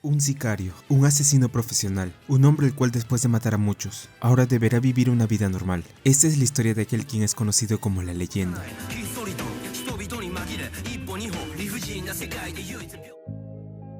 Un sicario, un asesino profesional, un hombre el cual después de matar a muchos, ahora deberá vivir una vida normal. Esta es la historia de aquel quien es conocido como la leyenda.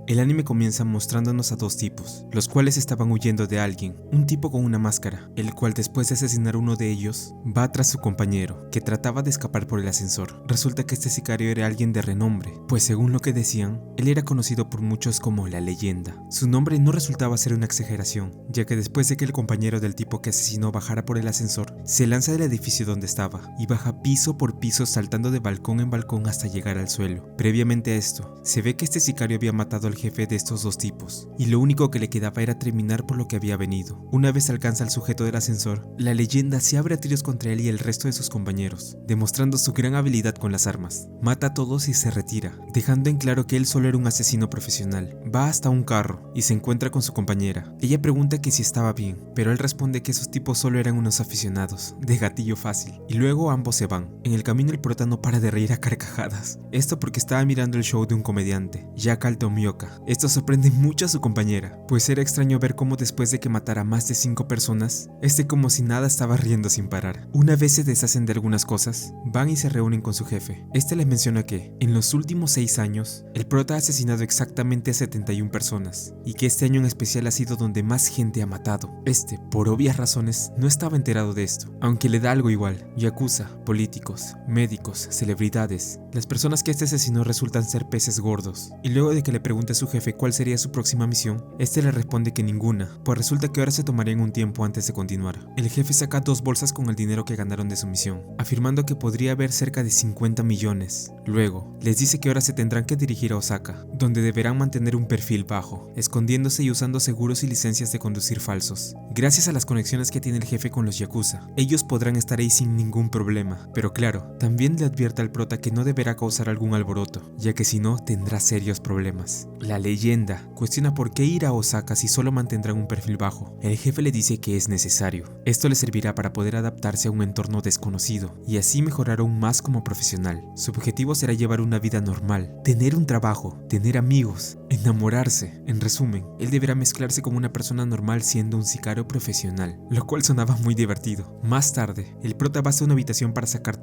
El anime comienza mostrándonos a dos tipos, los cuales estaban huyendo de alguien, un tipo con una máscara, el cual después de asesinar a uno de ellos, va tras su compañero, que trataba de escapar por el ascensor. Resulta que este sicario era alguien de renombre, pues según lo que decían, él era conocido por muchos como la leyenda. Su nombre no resultaba ser una exageración, ya que después de que el compañero del tipo que asesinó bajara por el ascensor, se lanza del edificio donde estaba, y baja piso por piso saltando de balcón en balcón hasta llegar al suelo. Previamente a esto, se ve que este sicario había matado al jefe de estos dos tipos, y lo único que le quedaba era terminar por lo que había venido. Una vez alcanza al sujeto del ascensor, la leyenda se abre a tiros contra él y el resto de sus compañeros, demostrando su gran habilidad con las armas. Mata a todos y se retira, dejando en claro que él solo era un asesino profesional. Va hasta un carro y se encuentra con su compañera. Ella pregunta que si estaba bien, pero él responde que esos tipos solo eran unos aficionados, de gatillo fácil, y luego ambos se van. En el camino el prota no para de reír a carcajadas, esto porque estaba mirando el show de un comediante, Jackal Tomioka. Esto sorprende mucho a su compañera, pues era extraño ver cómo después de que matara a más de 5 personas, como si nada estaba riendo sin parar. Una vez se deshacen de algunas cosas, van y se reúnen con su jefe. Les menciona que, en los últimos 6 años, el prota ha asesinado exactamente a 71 personas, y que este año en especial ha sido donde más gente ha matado. Por obvias razones, no estaba enterado de esto, aunque le da algo igual. Yakuza, políticos, médicos, celebridades, las personas que asesinó resultan ser peces gordos, y luego de que le pregunte a su jefe cuál sería su próxima misión, le responde que ninguna, pues resulta que ahora se tomarían un tiempo antes de continuar. El jefe saca 2 bolsas con el dinero que ganaron de su misión, afirmando que podría haber cerca de 50 millones. Luego, les dice que ahora se tendrán que dirigir a Osaka, donde deberán mantener un perfil bajo, escondiéndose y usando seguros y licencias de conducir falsos. Gracias a las conexiones que tiene el jefe con los Yakuza, ellos podrán estar ahí sin ningún problema, pero claro, también le advierte al prota que no deberá causar algún alboroto, ya que si no, tendrá serios problemas. La leyenda cuestiona por qué ir a Osaka si solo mantendrán un perfil bajo. El jefe le dice que es necesario. Esto le servirá para poder adaptarse a un entorno desconocido y así mejorar aún más como profesional. Su objetivo será llevar una vida normal, tener un trabajo, tener amigos, enamorarse. En resumen, él deberá mezclarse como una persona normal siendo un sicario profesional, lo cual sonaba muy divertido. Más tarde, el prota va a una habitación para sacar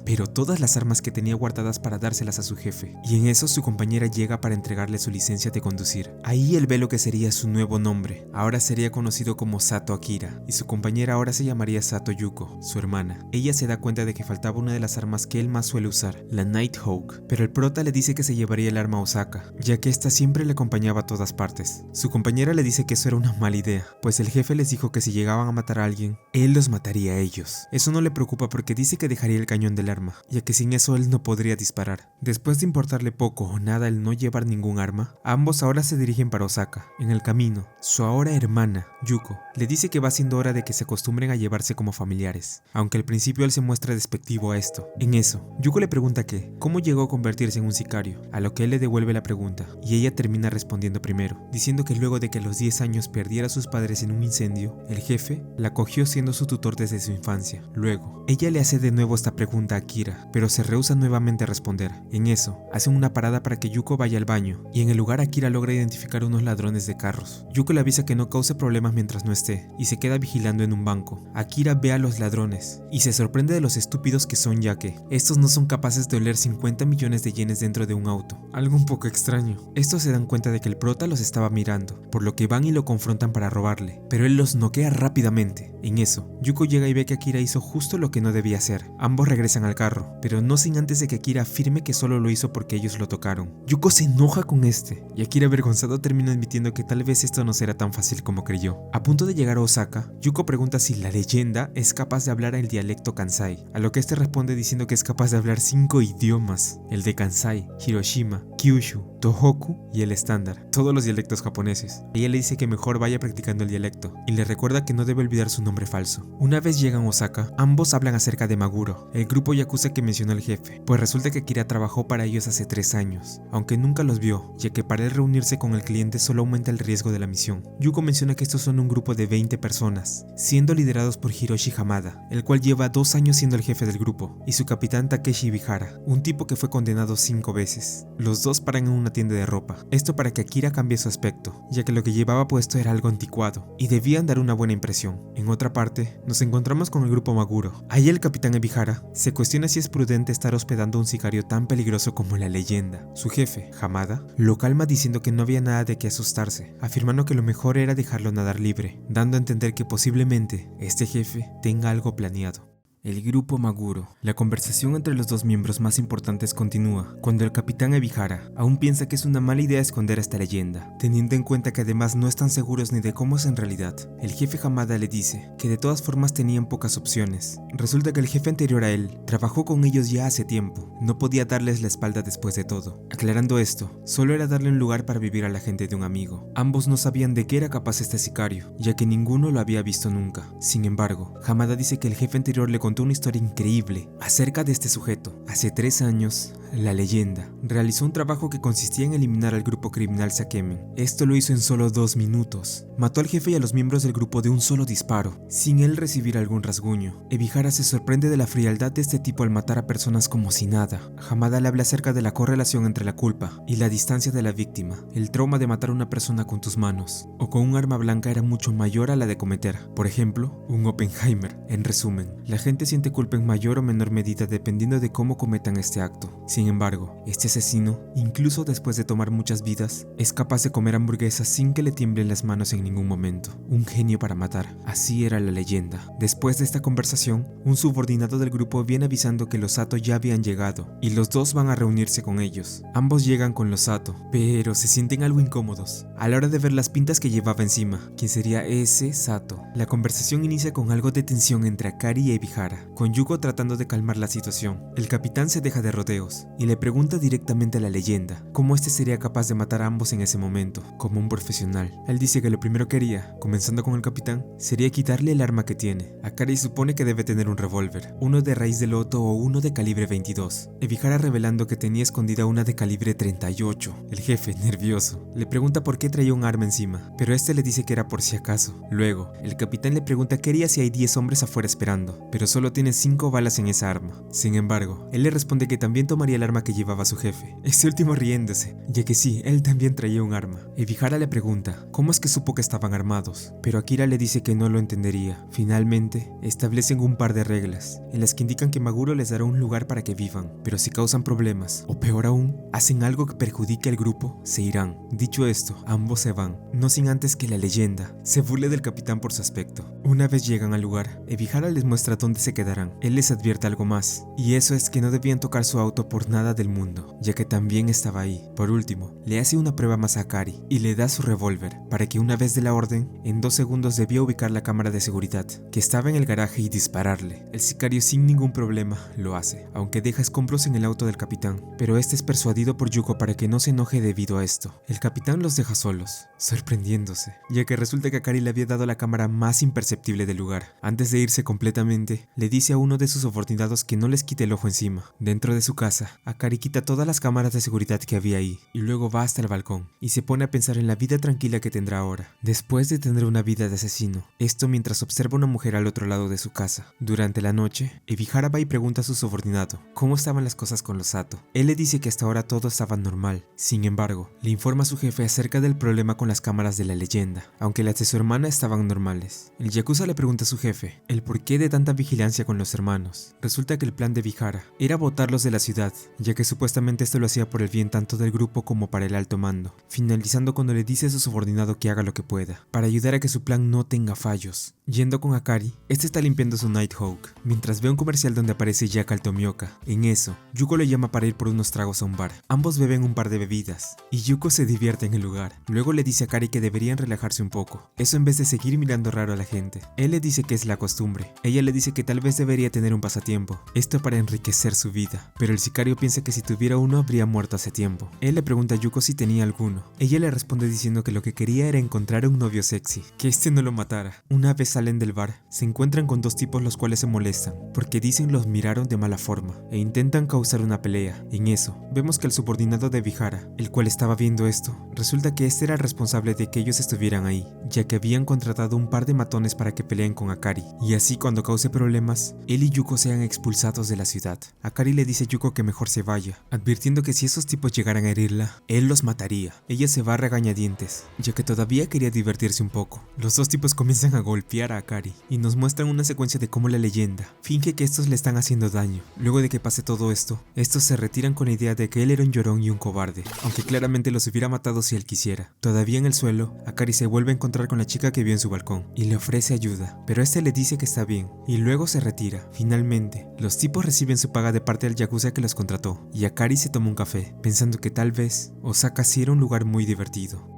pero todas las armas que tenía guardadas para dárselas a su jefe, y en eso su compañera llega para entregarle su licencia de conducir. Ahí él ve lo que sería su nuevo nombre. Ahora sería conocido como Sato Akira, y su compañera ahora se llamaría Sato Yuko, su hermana. Ella se da cuenta de que faltaba una de las armas que él más suele usar, la Nighthawk, pero el prota le dice que se llevaría el arma a Osaka, ya que esta siempre le acompañaba a todas partes. Su compañera le dice que eso era una mala idea, pues el jefe les dijo que si llegaban a matar a alguien, él los mataría a ellos. Eso no le preocupa porque dice que dejaría el cañón del arma, ya que sin eso él no podría disparar. Después de importarle poco o nada el no llevar ningún arma, ambos ahora se dirigen para Osaka. En el camino, su ahora hermana, Yuko, le dice que va siendo hora de que se acostumbren a llevarse como familiares, aunque al principio él se muestra despectivo a esto. En eso, Yuko le pregunta cómo llegó a convertirse en un sicario, a lo que él le devuelve la pregunta, y ella termina respondiendo primero, diciendo que luego de que a los 10 años perdiera a sus padres en un incendio, el jefe la acogió siendo su tutor desde su infancia. Luego, ella le hace de nuevo esta pregunta a Akira, pero se rehúsa nuevamente a responder. En eso, hacen una parada para que Yuko vaya al baño, y en el lugar Akira logra identificar unos ladrones de carros. Yuko le avisa que no cause problemas mientras no esté, y se queda vigilando en un banco. Akira ve a los ladrones, y se sorprende de los estúpidos que son, ya que estos no son capaces de oler 50 millones de yenes dentro de un auto, algo un poco extraño. Estos se dan cuenta de que el prota los estaba mirando, por lo que van y lo confrontan para robarle, pero él los noquea rápidamente. En eso, Yuko llega y ve que Akira hizo justo lo que no debía hacer. Ambos regresan al carro, pero no sin antes de que Akira afirme que solo lo hizo porque ellos lo tocaron. Yuko se enoja con y Akira avergonzado termina admitiendo que tal vez esto no será tan fácil como creyó. A punto de llegar a Osaka, Yuko pregunta si la leyenda es capaz de hablar el dialecto Kansai, a lo que responde diciendo que es capaz de hablar 5 idiomas, el de Kansai, Hiroshima, Kyushu, Tohoku y el estándar, todos los dialectos japoneses. Ella le dice que mejor vaya practicando el dialecto, y le recuerda que no debe olvidar su nombre falso. Una vez llegan a Osaka, ambos hablan acerca de Maguro, el grupo Yakuza que mencionó el jefe, pues resulta que Akira trabajó para ellos hace 3 años, aunque nunca los vio, ya que para él reunirse con el cliente solo aumenta el riesgo de la misión. Yuko menciona que estos son un grupo de 20 personas, siendo liderados por Hiroshi Hamada, el cual lleva 2 años siendo el jefe del grupo, y su capitán Takeshi Ibihara, un tipo que fue condenado 5 veces. Los dos paran en una tienda de ropa, esto para que Akira cambie su aspecto, ya que lo que llevaba puesto era algo anticuado, y debían dar una buena impresión. En otra parte, nos encontramos con el grupo Maguro. Ahí el capitán Ebihara se cuestiona si es prudente estar hospedando a un sicario tan peligroso como la leyenda. Su jefe, Hamada, lo calma diciendo que no había nada de qué asustarse, afirmando que lo mejor era dejarlo nadar libre, dando a entender que posiblemente este jefe tenga algo planeado. El grupo Maguro. La conversación entre los dos miembros más importantes continúa cuando el capitán Ebihara aún piensa que es una mala idea esconder esta leyenda, teniendo en cuenta que además no están seguros ni de cómo es en realidad. El jefe Hamada le dice que de todas formas tenían pocas opciones. Resulta que el jefe anterior a él trabajó con ellos ya hace tiempo, no podía darles la espalda después de todo. Aclarando esto, solo era darle un lugar para vivir a la gente de un amigo. Ambos no sabían de qué era capaz este sicario, ya que ninguno lo había visto nunca. Sin embargo, Hamada dice que el jefe anterior le contó una historia increíble acerca de este sujeto. Hace 3 años, la leyenda realizó un trabajo que consistía en eliminar al grupo criminal Sakemen. Esto lo hizo en solo 2 minutos. Mató al jefe y a los miembros del grupo de un solo disparo, sin él recibir algún rasguño. Ebihara se sorprende de la frialdad de este tipo al matar a personas como si nada. Hamada le habla acerca de la correlación entre la culpa y la distancia de la víctima. El trauma de matar a una persona con tus manos o con un arma blanca era mucho mayor a la de cometer, por ejemplo, un Oppenheimer. En resumen, la gente siente culpa en mayor o menor medida dependiendo de cómo cometan este acto. Sin embargo, este asesino, incluso después de tomar muchas vidas, es capaz de comer hamburguesas sin que le tiemblen las manos en ningún momento. Un genio para matar, así era la leyenda. Después de esta conversación, un subordinado del grupo viene avisando que los Sato ya habían llegado y los dos van a reunirse con ellos. Ambos llegan con los Sato, pero se sienten algo incómodos a la hora de ver las pintas que llevaba encima. ¿Quién sería ese Sato? La conversación inicia con algo de tensión entre Akari y Ebihara, con Yuko tratando de calmar la situación. El capitán se deja de rodeos y le pregunta directamente a la leyenda cómo este sería capaz de matar a ambos en ese momento, como un profesional. Él dice que lo primero que haría, comenzando con el capitán, sería quitarle el arma que tiene. Akari supone que debe tener un revólver, uno de raíz de loto o uno de calibre 22. Ebihara revelando que tenía escondida una de calibre 38. El jefe, nervioso, le pregunta por qué traía un arma encima, pero este le dice que era por si acaso. Luego, el capitán le pregunta qué haría si hay 10 hombres afuera esperando, pero solo tiene 5 balas en esa arma. Sin embargo, él le responde que también tomaría el arma que llevaba su jefe, este último riéndose, ya que sí, él también traía un arma. Ebihara le pregunta cómo es que supo que estaban armados, pero Akira le dice que no lo entendería. Finalmente, establecen un par de reglas, en las que indican que Maguro les dará un lugar para que vivan, pero si causan problemas, o peor aún, hacen algo que perjudique al grupo, se irán. Dicho esto, ambos se van, no sin antes que la leyenda se burle del capitán por su aspecto. Una vez llegan al lugar, Ebihara les muestra dónde se quedarán. Él les advierte algo más, y eso es que no debían tocar su auto por nada del mundo, ya que también estaba ahí. Por último, le hace una prueba más a Akari y le da su revólver, para que una vez de la orden, en 2 segundos debía ubicar la cámara de seguridad, que estaba en el garaje, y dispararle. El sicario sin ningún problema lo hace, aunque deja escombros en el auto del capitán, pero este es persuadido por Yuko para que no se enoje debido a esto. El capitán los deja solos, sorprendiéndose, ya que resulta que Akari le había dado la cámara más imperceptible del lugar. Antes de irse completamente, le dice a uno de sus subordinados que no les quite el ojo encima. Dentro de su casa, Akari quita todas las cámaras de seguridad que había ahí, y luego va hasta el balcón, y se pone a pensar en la vida tranquila que tendrá ahora, después de tener una vida de asesino. Esto mientras observa a una mujer al otro lado de su casa. Durante la noche, Ebihara va y pregunta a su subordinado cómo estaban las cosas con los Sato. Él le dice que hasta ahora todo estaba normal. Sin embargo, le informa a su jefe acerca del problema con las cámaras de la leyenda, aunque las de su hermana estaban normales. El yakuza le pregunta a su jefe el porqué de tanta vigilancia con los hermanos. Resulta que el plan de Ebihara era botarlos de la ciudad, ya que supuestamente esto lo hacía por el bien tanto del grupo como para el alto mando, finalizando cuando le dice a su subordinado que haga lo que pueda, para ayudar a que su plan no tenga fallos. Yendo con Akari, este está limpiando su Nighthawk, mientras ve un comercial donde aparece Yaka al Tomioka. En eso, Yuko le llama para ir por unos tragos a un bar. Ambos beben un par de bebidas, y Yuko se divierte en el lugar. Luego le dice a Akari que deberían relajarse un poco, eso en vez de seguir mirando raro a la gente. Él le dice que es la costumbre. Ella le dice que tal vez debería tener un pasatiempo, esto para enriquecer su vida, pero el sicario piensa que si tuviera uno habría muerto hace tiempo. Él le pregunta a Yuko si tenía alguno. Ella le responde diciendo que lo que quería era encontrar a un novio sexy, que este no lo matara. Una vez salen del bar, se encuentran con 2 tipos los cuales se molestan, porque dicen los miraron de mala forma, e intentan causar una pelea. En eso, vemos que el subordinado de Ebihara, el cual estaba viendo esto, resulta que este era el responsable de que ellos estuvieran ahí, ya que habían contratado un par de matones para que peleen con Akari, y así cuando cause problemas problemas, él y Yuko sean expulsados de la ciudad. Akari le dice a Yuko que mejor se vaya, advirtiendo que si esos tipos llegaran a herirla, él los mataría. Ella se va a regañadientes, ya que todavía quería divertirse un poco. Los dos tipos comienzan a golpear a Akari y nos muestran una secuencia de cómo la leyenda finge que estos le están haciendo daño. Luego de que pase todo esto, estos se retiran con la idea de que él era un llorón y un cobarde, aunque claramente los hubiera matado si él quisiera. Todavía en el suelo, Akari se vuelve a encontrar con la chica que vio en su balcón y le ofrece ayuda, pero este le dice que está bien y luego se retira. Finalmente, los tipos reciben su paga de parte del yakuza que los contrató y Akari se toma un café, pensando que tal vez Osaka sí era un lugar muy divertido.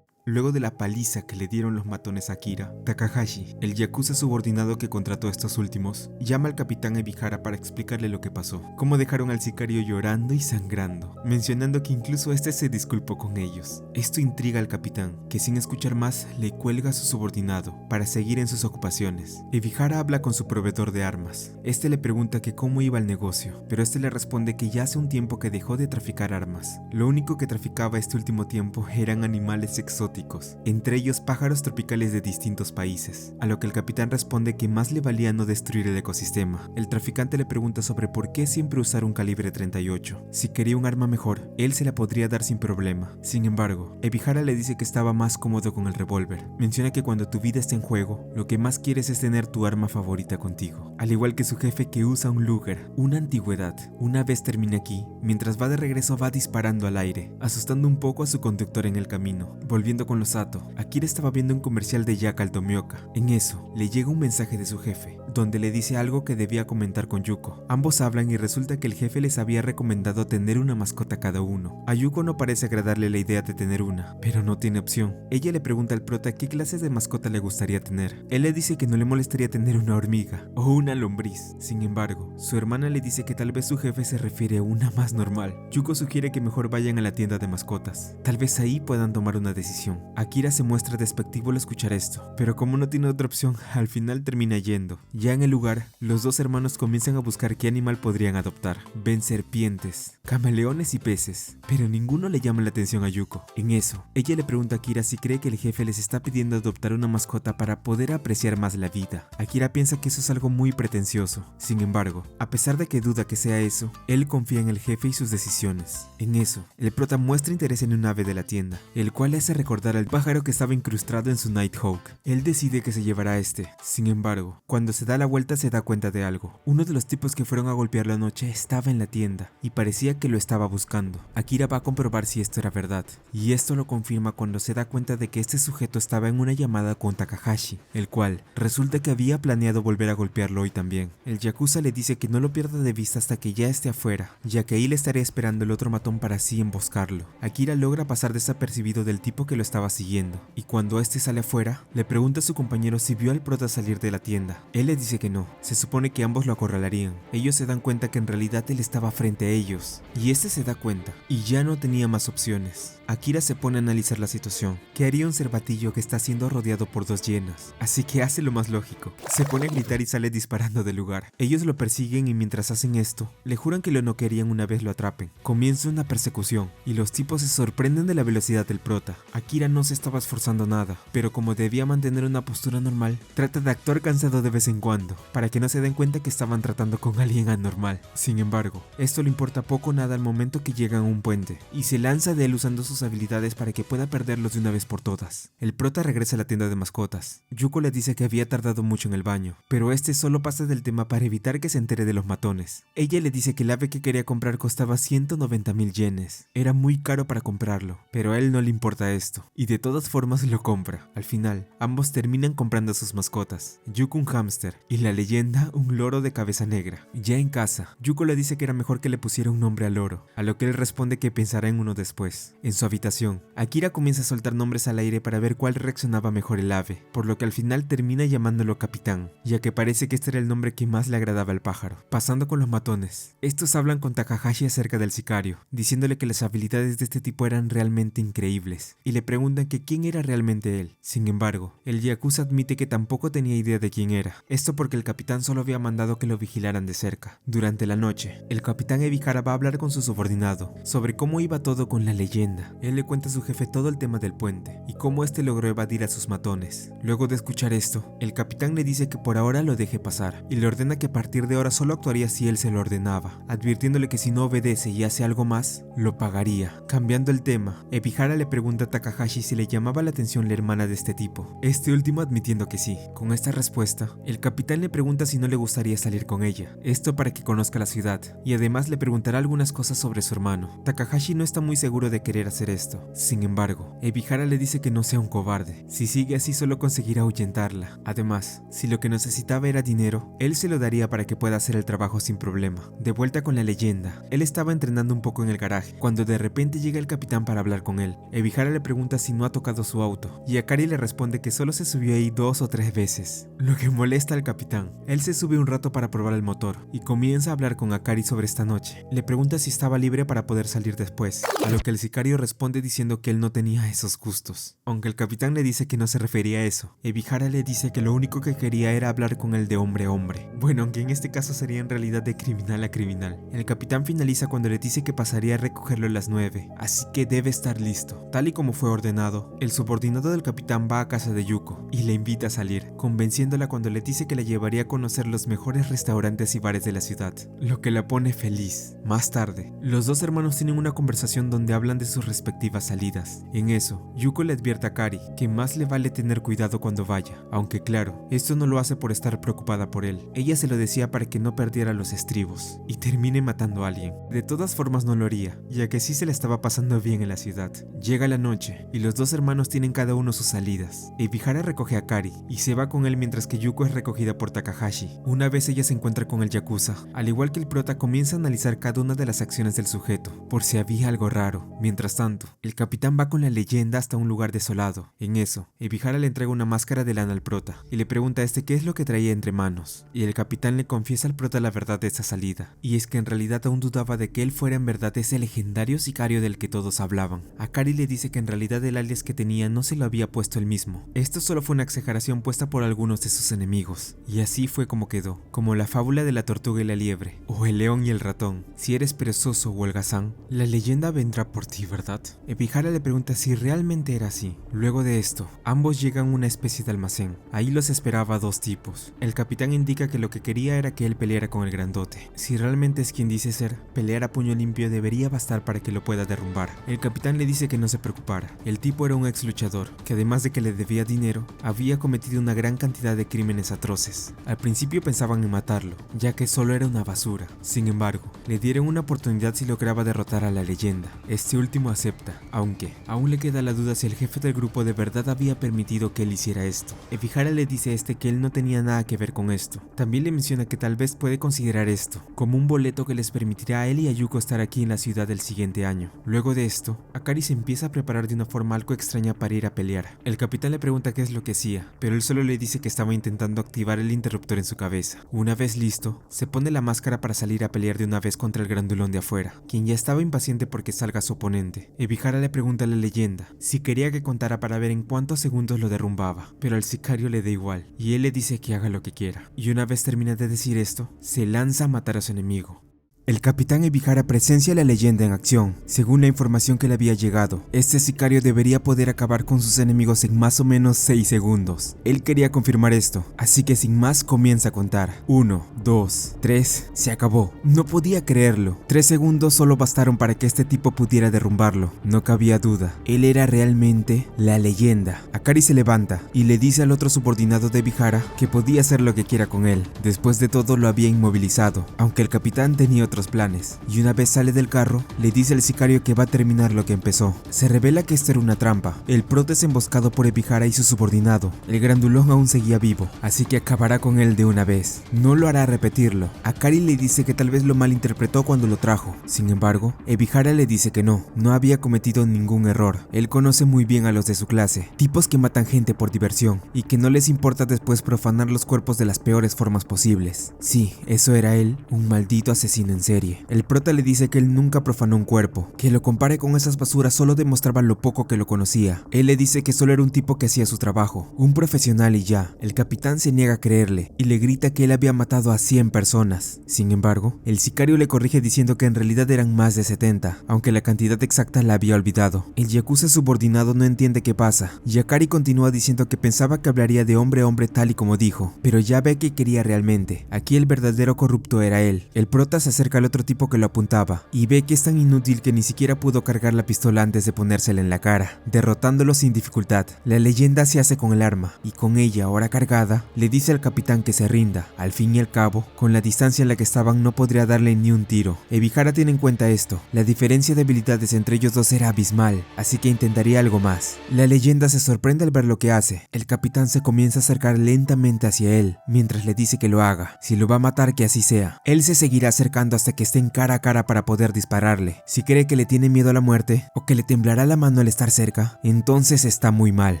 Luego de la paliza que le dieron los matones a Akira, Takahashi, el yakuza subordinado que contrató a estos últimos, llama al capitán Ebihara para explicarle lo que pasó, cómo dejaron al sicario llorando y sangrando, mencionando que incluso este se disculpó con ellos. Esto intriga al capitán, que sin escuchar más le cuelga a su subordinado para seguir en sus ocupaciones. Ebihara habla con su proveedor de armas. Este le pregunta que cómo iba el negocio, pero este le responde que ya hace un tiempo que dejó de traficar armas. Lo único que traficaba este último tiempo eran animales exóticos, entre ellos pájaros tropicales de distintos países, a lo que el capitán responde que más le valía no destruir el ecosistema. El traficante le pregunta sobre por qué siempre usar un calibre 38. Si quería un arma mejor, él se la podría dar sin problema. Sin embargo, Ebihara le dice que estaba más cómodo con el revólver. Menciona que cuando tu vida está en juego, lo que más quieres es tener tu arma favorita contigo. Al igual que su jefe que usa un Luger, una antigüedad. Una vez termina aquí, mientras va de regreso va disparando al aire, asustando un poco a su conductor en el camino. Volviendo con los Sato, Akira estaba viendo un comercial de Yakal Tomioka. En eso, le llega un mensaje de su jefe, donde le dice algo que debía comentar con Yuko. Ambos hablan y resulta que el jefe les había recomendado tener una mascota cada uno. A Yuko no parece agradarle la idea de tener una, pero no tiene opción. Ella le pregunta al prota qué clases de mascota le gustaría tener. Él le dice que no le molestaría tener una hormiga o una lombriz. Sin embargo, su hermana le dice que tal vez su jefe se refiere a una más normal. Yuko sugiere que mejor vayan a la tienda de mascotas. Tal vez ahí puedan tomar una decisión. Akira se muestra despectivo al escuchar esto, pero como no tiene otra opción, al final termina yendo. Ya en el lugar, los dos hermanos comienzan a buscar qué animal podrían adoptar. Ven serpientes, camaleones y peces, pero ninguno le llama la atención a Yuko. En eso, ella le pregunta a Akira si cree que el jefe les está pidiendo adoptar una mascota para poder apreciar más la vida. Akira piensa que eso es algo muy pretencioso. Sin embargo, a pesar de que duda que sea eso, él confía en el jefe y sus decisiones. En eso, el prota muestra interés en un ave de la tienda, el cual le hace recordar al pájaro que estaba incrustado en su Nighthawk. Él decide que se llevará a este. Sin embargo, cuando se da la vuelta se da cuenta de algo. Uno de los tipos que fueron a golpearlo anoche estaba en la tienda y parecía que lo estaba buscando. Akira va a comprobar si esto era verdad, y esto lo confirma cuando se da cuenta de que este sujeto estaba en una llamada con Takahashi, el cual resulta que había planeado volver a golpearlo hoy también. El yakuza le dice que no lo pierda de vista hasta que ya esté afuera, ya que ahí le estaría esperando el otro matón para así emboscarlo. Akira logra pasar desapercibido del tipo que lo estaba siguiendo, y cuando este sale afuera, le pregunta a su compañero si vio al prota salir de la tienda. Él le dice que no, se supone que ambos lo acorralarían. Ellos se dan cuenta que en realidad él estaba frente a ellos, y este se da cuenta, y ya no tenía más opciones. Akira se pone a analizar la situación. ¿Qué haría un cervatillo que está siendo rodeado por dos hienas? Así que hace lo más lógico. Se pone a gritar y sale disparando del lugar. Ellos lo persiguen y mientras hacen esto, le juran que lo noquearían una vez lo atrapen. Comienza una persecución, y los tipos se sorprenden de la velocidad del prota. Akira no se estaba esforzando nada, pero como debía mantener una postura normal, trata de actuar cansado de vez en cuando, para que no se den cuenta que estaban tratando con alguien anormal. Sin embargo, esto le importa poco o nada al momento que llegan a un puente, y se lanza de él usando sus habilidades para que pueda perderlos de una vez por todas. El prota regresa a la tienda de mascotas. Yuko le dice que había tardado mucho en el baño, pero este solo pasa del tema para evitar que se entere de los matones. Ella le dice que el ave que quería comprar costaba 190,000 yenes. Era muy caro para comprarlo, pero a él no le importa esto, y de todas formas lo compra. Al final, ambos terminan comprando sus mascotas. Yuko un hámster, y la leyenda un loro de cabeza negra. Ya en casa, Yuko le dice que era mejor que le pusiera un nombre al loro, a lo que él responde que pensará en uno después. En su habitación, Akira comienza a soltar nombres al aire para ver cuál reaccionaba mejor el ave, por lo que al final termina llamándolo Capitán, ya que parece que este era el nombre que más le agradaba al pájaro. Pasando con los matones, estos hablan con Takahashi acerca del sicario, diciéndole que las habilidades de este tipo eran realmente increíbles, y le preguntan preguntan que quién era realmente él. Sin embargo, el yakuza admite que tampoco tenía idea de quién era. Esto porque el capitán solo había mandado que lo vigilaran de cerca. Durante la noche, el capitán Ebihara va a hablar con su subordinado sobre cómo iba todo con la leyenda. Él le cuenta a su jefe todo el tema del puente y cómo este logró evadir a sus matones. Luego de escuchar esto, el capitán le dice que por ahora lo deje pasar y le ordena que a partir de ahora solo actuaría si él se lo ordenaba, advirtiéndole que si no obedece y hace algo más, lo pagaría. Cambiando el tema, Ebihara le pregunta a Takahashi si le llamaba la atención la hermana de este tipo, este último admitiendo que sí. Con esta respuesta, el capitán le pregunta si no le gustaría salir con ella, esto para que conozca la ciudad, y además le preguntará algunas cosas sobre su hermano. Takahashi no está muy seguro de querer hacer esto. Sin embargo, Ebihara le dice que no sea un cobarde, si sigue así solo conseguirá ahuyentarla. Además, si lo que necesitaba era dinero, él se lo daría para que pueda hacer el trabajo sin problema. De vuelta con la leyenda, él estaba entrenando un poco en el garaje, cuando de repente llega el capitán para hablar con él. Ebihara le pregunta si no ha tocado su auto, y Akari le responde que solo se subió ahí 2 o 3 veces, lo que molesta al capitán. Él se sube un rato para probar el motor, y comienza a hablar con Akari sobre esta noche. Le pregunta si estaba libre para poder salir después, a lo que el sicario responde diciendo que él no tenía esos gustos. Aunque el capitán le dice que no se refería a eso, Ebihara le dice que lo único que quería era hablar con él de hombre a hombre. Bueno, aunque en este caso sería en realidad de criminal a criminal. El capitán finaliza cuando le dice que pasaría a recogerlo a las 9, así que debe estar listo. Tal y como fue ordenado, el subordinado del capitán va a casa de Yuko y le invita a salir, convenciéndola cuando le dice que la llevaría a conocer los mejores restaurantes y bares de la ciudad, lo que la pone feliz. Más tarde, los dos hermanos tienen una conversación donde hablan de sus respectivas salidas. En eso, Yuko le advierte a Akari que más le vale tener cuidado cuando vaya, aunque claro, esto no lo hace por estar preocupada por él. Ella se lo decía para que no perdiera los estribos y termine matando a alguien. De todas formas no lo haría, ya que sí se le estaba pasando bien en la ciudad. Llega la noche y los dos hermanos tienen cada uno sus salidas. Ebihara recoge a Akari y se va con él mientras que Yuko es recogida por Takahashi. Una vez ella se encuentra con el yakuza, al igual que el prota comienza a analizar cada una de las acciones del sujeto, por si había algo raro. Mientras tanto, el capitán va con la leyenda hasta un lugar desolado. En eso, Ebihara le entrega una máscara de lana al prota y le pregunta a este qué es lo que traía entre manos, y el capitán le confiesa al prota la verdad de esa salida, y es que en realidad aún dudaba de que él fuera en verdad ese legendario sicario del que todos hablaban. Akari le dice que en realidad el alias que tenía no se lo había puesto él mismo, esto solo fue una exageración puesta por algunos de sus enemigos, y así fue como quedó, como la fábula de la tortuga y la liebre, o el león y el ratón. Si eres perezoso o holgazán, la leyenda vendrá por ti, ¿verdad? Ebihara le pregunta si realmente era así. Luego de esto, ambos llegan a una especie de almacén. Ahí los esperaba 2 tipos. El capitán indica que lo que quería era que él peleara con el grandote. Si realmente es quien dice ser, pelear a puño limpio debería bastar para que lo pueda derrumbar. El capitán le dice que no se preocupara. El tipo era un ex luchador, que además de que le debía dinero, había cometido una gran cantidad de crímenes atroces. Al principio pensaban en matarlo, ya que solo era una basura. Sin embargo, le dieron una oportunidad si lograba derrotar a la leyenda. Este último acepta, aunque aún le queda la duda si el jefe del grupo de verdad había permitido que él hiciera esto. Ebihara le dice a este que él no tenía nada que ver con esto. También le menciona que tal vez puede considerar esto como un boleto que les permitirá a él y a Yuko estar aquí en la ciudad el siguiente año. Luego de esto, Akari se empieza a preparar de una forma algo extraña para ir a pelear. El capitán le pregunta qué es lo que hacía, pero él solo le dice que estaba intentando activar el interruptor en su cabeza. Una vez listo, se pone la máscara para salir a pelear de una vez contra el grandulón de afuera, quien ya estaba impaciente porque salga su oponente. Ebihara le pregunta a la leyenda si quería que contara para ver en cuántos segundos lo derrumbaba, pero al sicario le da igual, y él le dice que haga lo que quiera. Y una vez termina de decir esto, se lanza a matar a su enemigo. El capitán Ebihara presencia la leyenda en acción. Según la información que le había llegado, este sicario debería poder acabar con sus enemigos en más o menos 6 segundos. Él quería confirmar esto, así que sin más comienza a contar. 1, 2, 3, se acabó. No podía creerlo. 3 segundos solo bastaron para que este tipo pudiera derrumbarlo. No cabía duda, él era realmente la leyenda. Akari se levanta y le dice al otro subordinado de Ebihara que podía hacer lo que quiera con él. Después de todo lo había inmovilizado, aunque el capitán tenía otros planes, y una vez sale del carro, le dice al sicario que va a terminar lo que empezó. Se revela que esto era una trampa. El prota es emboscado por Ebihara y su subordinado. El grandulón aún seguía vivo, así que acabará con él de una vez. No lo hará repetirlo. Akari le dice que tal vez lo malinterpretó cuando lo trajo. Sin embargo, Ebihara le dice que no había cometido ningún error. Él conoce muy bien a los de su clase, tipos que matan gente por diversión y que no les importa después profanar los cuerpos de las peores formas posibles. Sí, eso era él, un maldito asesino en serie. serie. El prota le dice que él nunca profanó un cuerpo, que lo compare con esas basuras solo demostraba lo poco que lo conocía. Él le dice que solo era un tipo que hacía su trabajo, un profesional y ya. El capitán se niega a creerle y le grita que él había matado a 100 personas. Sin embargo, el sicario le corrige diciendo que en realidad eran más de 70, aunque la cantidad exacta la había olvidado. El yakuza subordinado no entiende qué pasa, y Akari continúa diciendo que pensaba que hablaría de hombre a hombre tal y como dijo, pero ya ve que quería realmente. Aquí el verdadero corrupto era él. El prota se acerca al otro tipo que lo apuntaba, y ve que es tan inútil que ni siquiera pudo cargar la pistola antes de ponérsela en la cara, derrotándolo sin dificultad. La leyenda se hace con el arma, y con ella ahora cargada, le dice al capitán que se rinda. Al fin y al cabo, con la distancia en la que estaban no podría darle ni un tiro. Ebihara tiene en cuenta esto. La diferencia de habilidades entre ellos dos era abismal, así que intentaría algo más. La leyenda se sorprende al ver lo que hace. El capitán se comienza a acercar lentamente hacia él, mientras le dice que lo haga. Si lo va a matar, que así sea. Él se seguirá acercando hasta que estén cara a cara para poder dispararle. Si cree que le tiene miedo a la muerte, o que le temblará la mano al estar cerca, entonces está muy mal.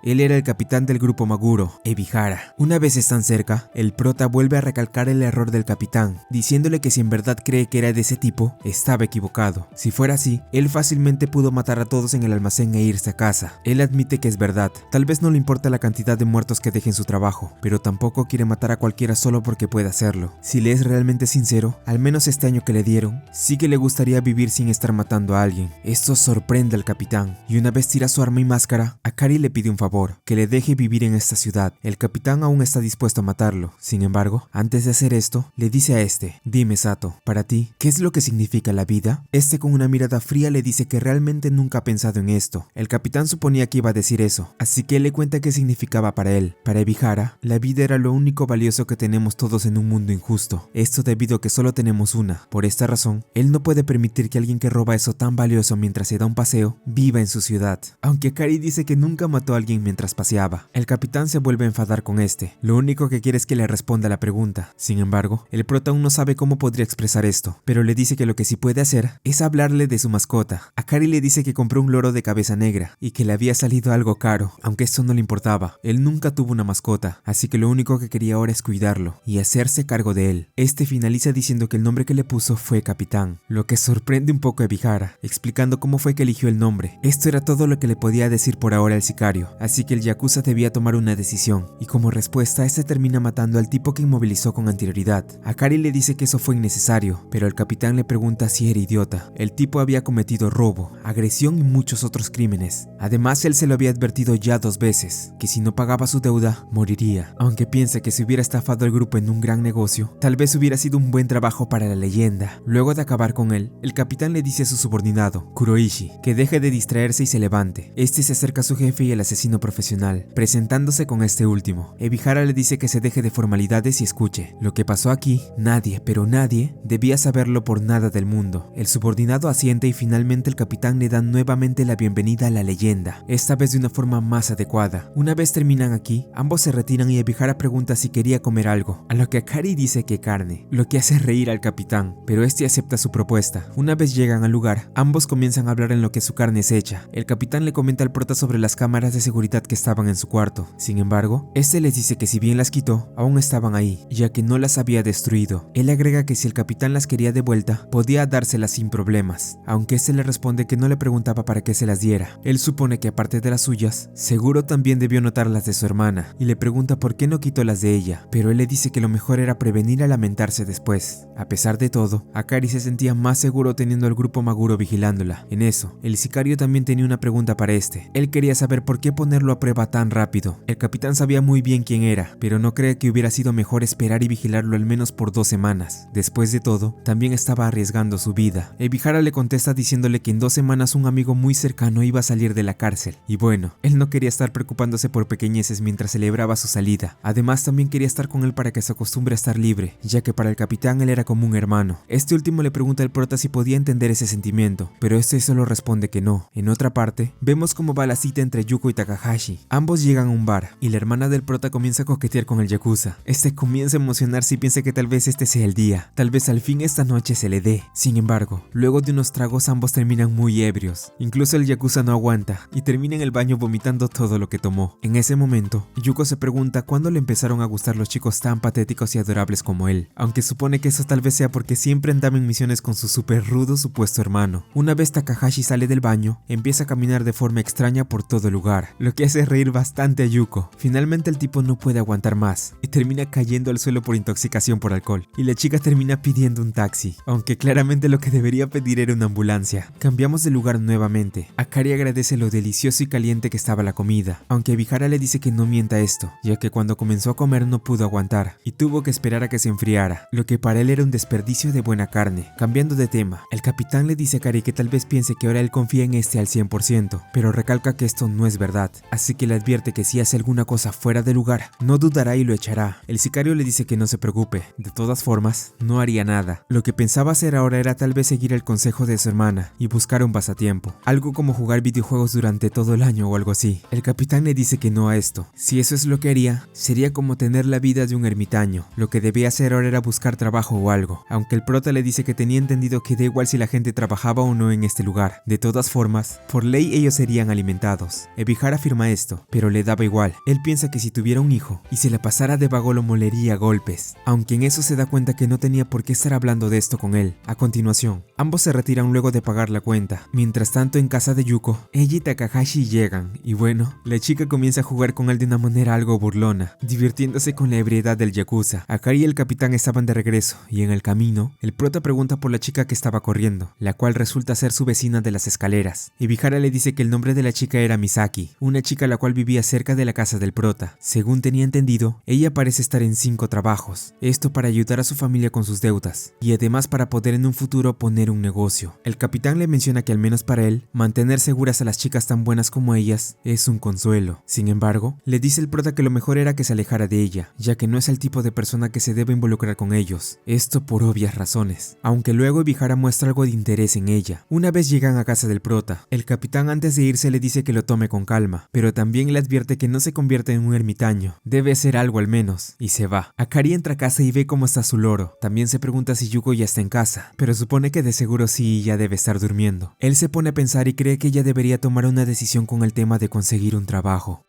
Él era el capitán del grupo Maguro, Ebihara. Una vez están cerca, el prota vuelve a recalcar el error del capitán, diciéndole que si en verdad cree que era de ese tipo, estaba equivocado. Si fuera así, él fácilmente pudo matar a todos en el almacén e irse a casa. Él admite que es verdad. Tal vez no le importa la cantidad de muertos que deje en su trabajo, pero tampoco quiere matar a cualquiera solo porque puede hacerlo. Si le es realmente sincero, al menos este año que le dieron, sí que le gustaría vivir sin estar matando a alguien. Esto sorprende al capitán, y una vez tira su arma y máscara, Akari le pide un favor, que le deje vivir en esta ciudad. El capitán aún está dispuesto a matarlo. Sin embargo, antes de hacer esto, le dice a este: dime, Sato, para ti, ¿qué es lo que significa la vida? Este con una mirada fría le dice que realmente nunca ha pensado en esto. El capitán suponía que iba a decir eso, así que él le cuenta qué significaba para él. Para Ebihara, la vida era lo único valioso que tenemos todos en un mundo injusto. Esto debido a que solo tenemos una. Por esta razón, él no puede permitir que alguien que roba eso tan valioso mientras se da un paseo, viva en su ciudad. Aunque Akari dice que nunca mató a alguien mientras paseaba. El capitán se vuelve a enfadar con este. Lo único que quiere es que le responda la pregunta. Sin embargo, el prota aún no sabe cómo podría expresar esto, pero le dice que lo que sí puede hacer es hablarle de su mascota. Akari le dice que compró un loro de cabeza negra y que le había salido algo caro, aunque esto no le importaba. Él nunca tuvo una mascota, así que lo único que quería ahora es cuidarlo y hacerse cargo de él. Este finaliza diciendo que el nombre que le puso fue Capitán, lo que sorprende un poco a Ebihara, explicando cómo fue que eligió el nombre. Esto era todo lo que le podía decir por ahora el sicario, así que el yakuza debía tomar una decisión, y como respuesta este termina matando al tipo que inmovilizó con anterioridad. Akari le dice que eso fue innecesario, pero el capitán le pregunta si era idiota. El tipo había cometido robo, agresión y muchos otros crímenes. Además, él se lo había advertido ya 2 veces, que si no pagaba su deuda, moriría. Aunque piensa que si hubiera estafado al grupo en un gran negocio, tal vez hubiera sido un buen trabajo para la leyenda. Luego de acabar con él, el capitán le dice a su subordinado, Kuroishi, que deje de distraerse y se levante. Este se acerca a su jefe y el asesino profesional, presentándose con este último. Ebihara le dice que se deje de formalidades y escuche. Lo que pasó aquí, nadie, pero nadie, debía saberlo por nada del mundo. El subordinado asiente y finalmente el capitán le da nuevamente la bienvenida a la leyenda, esta vez de una forma más adecuada. Una vez terminan aquí, ambos se retiran y Ebihara pregunta si quería comer algo, a lo que Akari dice que carne, lo que hace reír al capitán, pero este acepta su propuesta. Una vez llegan al lugar, ambos comienzan a hablar en lo que su carne es hecha. El capitán le comenta al prota sobre las cámaras de seguridad que estaban en su cuarto. Sin embargo, este les dice que si bien las quitó, aún estaban ahí, ya que no las había destruido. Él agrega que si el capitán las quería de vuelta, podía dárselas sin problemas, aunque este le responde que no le preguntaba para qué se las diera. Él supone que aparte de las suyas, seguro también debió notar las de su hermana, y le pregunta por qué no quitó las de ella, pero él le dice que lo mejor era prevenir a lamentarse después. A pesar de todo, Akari se sentía más seguro teniendo al grupo Maguro vigilándola. En eso, el sicario también tenía una pregunta para este. Él quería saber por qué ponerlo a prueba tan rápido. El capitán sabía muy bien quién era, pero no cree que hubiera sido mejor esperar y vigilarlo al menos por 2 semanas. Después de todo, también estaba arriesgando su vida. Ebihara le contesta diciéndole que en 2 semanas un amigo muy cercano iba a salir de la cárcel. Y bueno, él no quería estar preocupándose por pequeñeces mientras celebraba su salida. Además, también quería estar con él para que se acostumbre a estar libre, ya que para el capitán él era como un hermano. Este último le pregunta al prota si podía entender ese sentimiento, pero este solo responde que no. En otra parte, vemos cómo va la cita entre Yuko y Takahashi. Ambos llegan a un bar, y la hermana del prota comienza a coquetear con el yakuza. Este comienza a emocionarse y piensa que tal vez este sea el día. Tal vez al fin esta noche se le dé. Sin embargo, luego de unos tragos ambos terminan muy ebrios. Incluso el yakuza no aguanta, y termina en el baño vomitando todo lo que tomó. En ese momento, Yuko se pregunta cuándo le empezaron a gustar los chicos tan patéticos y adorables como él, aunque supone que eso tal vez sea porque que siempre andaba en misiones con su súper rudo supuesto hermano. Una vez Takahashi sale del baño, empieza a caminar de forma extraña por todo el lugar, lo que hace reír bastante a Yuko. Finalmente el tipo no puede aguantar más y termina cayendo al suelo por intoxicación por alcohol, y la chica termina pidiendo un taxi, aunque claramente lo que debería pedir era una ambulancia. Cambiamos de lugar nuevamente. Akari agradece lo delicioso y caliente que estaba la comida, aunque Ebihara le dice que no mienta esto, ya que cuando comenzó a comer no pudo aguantar y tuvo que esperar a que se enfriara, lo que para él era un desperdicio de buena carne. Cambiando de tema, el capitán le dice a Akari que tal vez piense que ahora él confía en este al 100%, pero recalca que esto no es verdad, así que le advierte que si hace alguna cosa fuera de lugar, no dudará y lo echará. El sicario le dice que no se preocupe, de todas formas, no haría nada. Lo que pensaba hacer ahora era tal vez seguir el consejo de su hermana y buscar un pasatiempo, algo como jugar videojuegos durante todo el año o algo así. El capitán le dice que no a esto. Si eso es lo que haría, sería como tener la vida de un ermitaño. Lo que debía hacer ahora era buscar trabajo o algo, aunque el prota le dice que tenía entendido que da igual si la gente trabajaba o no en este lugar. De todas formas, por ley ellos serían alimentados. Ebihara afirma esto, pero le daba igual. Él piensa que si tuviera un hijo y se la pasara de vago lo molería a golpes, aunque en eso se da cuenta que no tenía por qué estar hablando de esto con él. A continuación, ambos se retiran luego de pagar la cuenta. Mientras tanto, en casa de Yuko, ella y Takahashi llegan, y bueno, la chica comienza a jugar con él de una manera algo burlona, divirtiéndose con la ebriedad del yakuza. Akari y el capitán estaban de regreso, y en el camino, el prota pregunta por la chica que estaba corriendo, la cual resulta ser su vecina de las escaleras. Ebihara le dice que el nombre de la chica era Misaki, una chica la cual vivía cerca de la casa del prota. Según tenía entendido, ella parece estar en 5 trabajos, esto para ayudar a su familia con sus deudas, y además para poder en un futuro poner un negocio. El capitán le menciona que al menos para él, mantener seguras a las chicas tan buenas como ellas es un consuelo. Sin embargo, le dice el prota que lo mejor era que se alejara de ella, ya que no es el tipo de persona que se debe involucrar con ellos, esto por obvias razones, aunque luego Ebihara muestra algo de interés en ella. Una vez llegan a casa del prota, el capitán antes de irse le dice que lo tome con calma, pero también le advierte que no se convierta en un ermitaño, debe hacer algo al menos, y se va. Akari entra a casa y ve cómo está su loro. También se pregunta si Yuko ya está en casa, pero supone que de seguro sí, ya debe estar durmiendo. Él se pone a pensar y cree que ella debería tomar una decisión con el tema de conseguir un trabajo.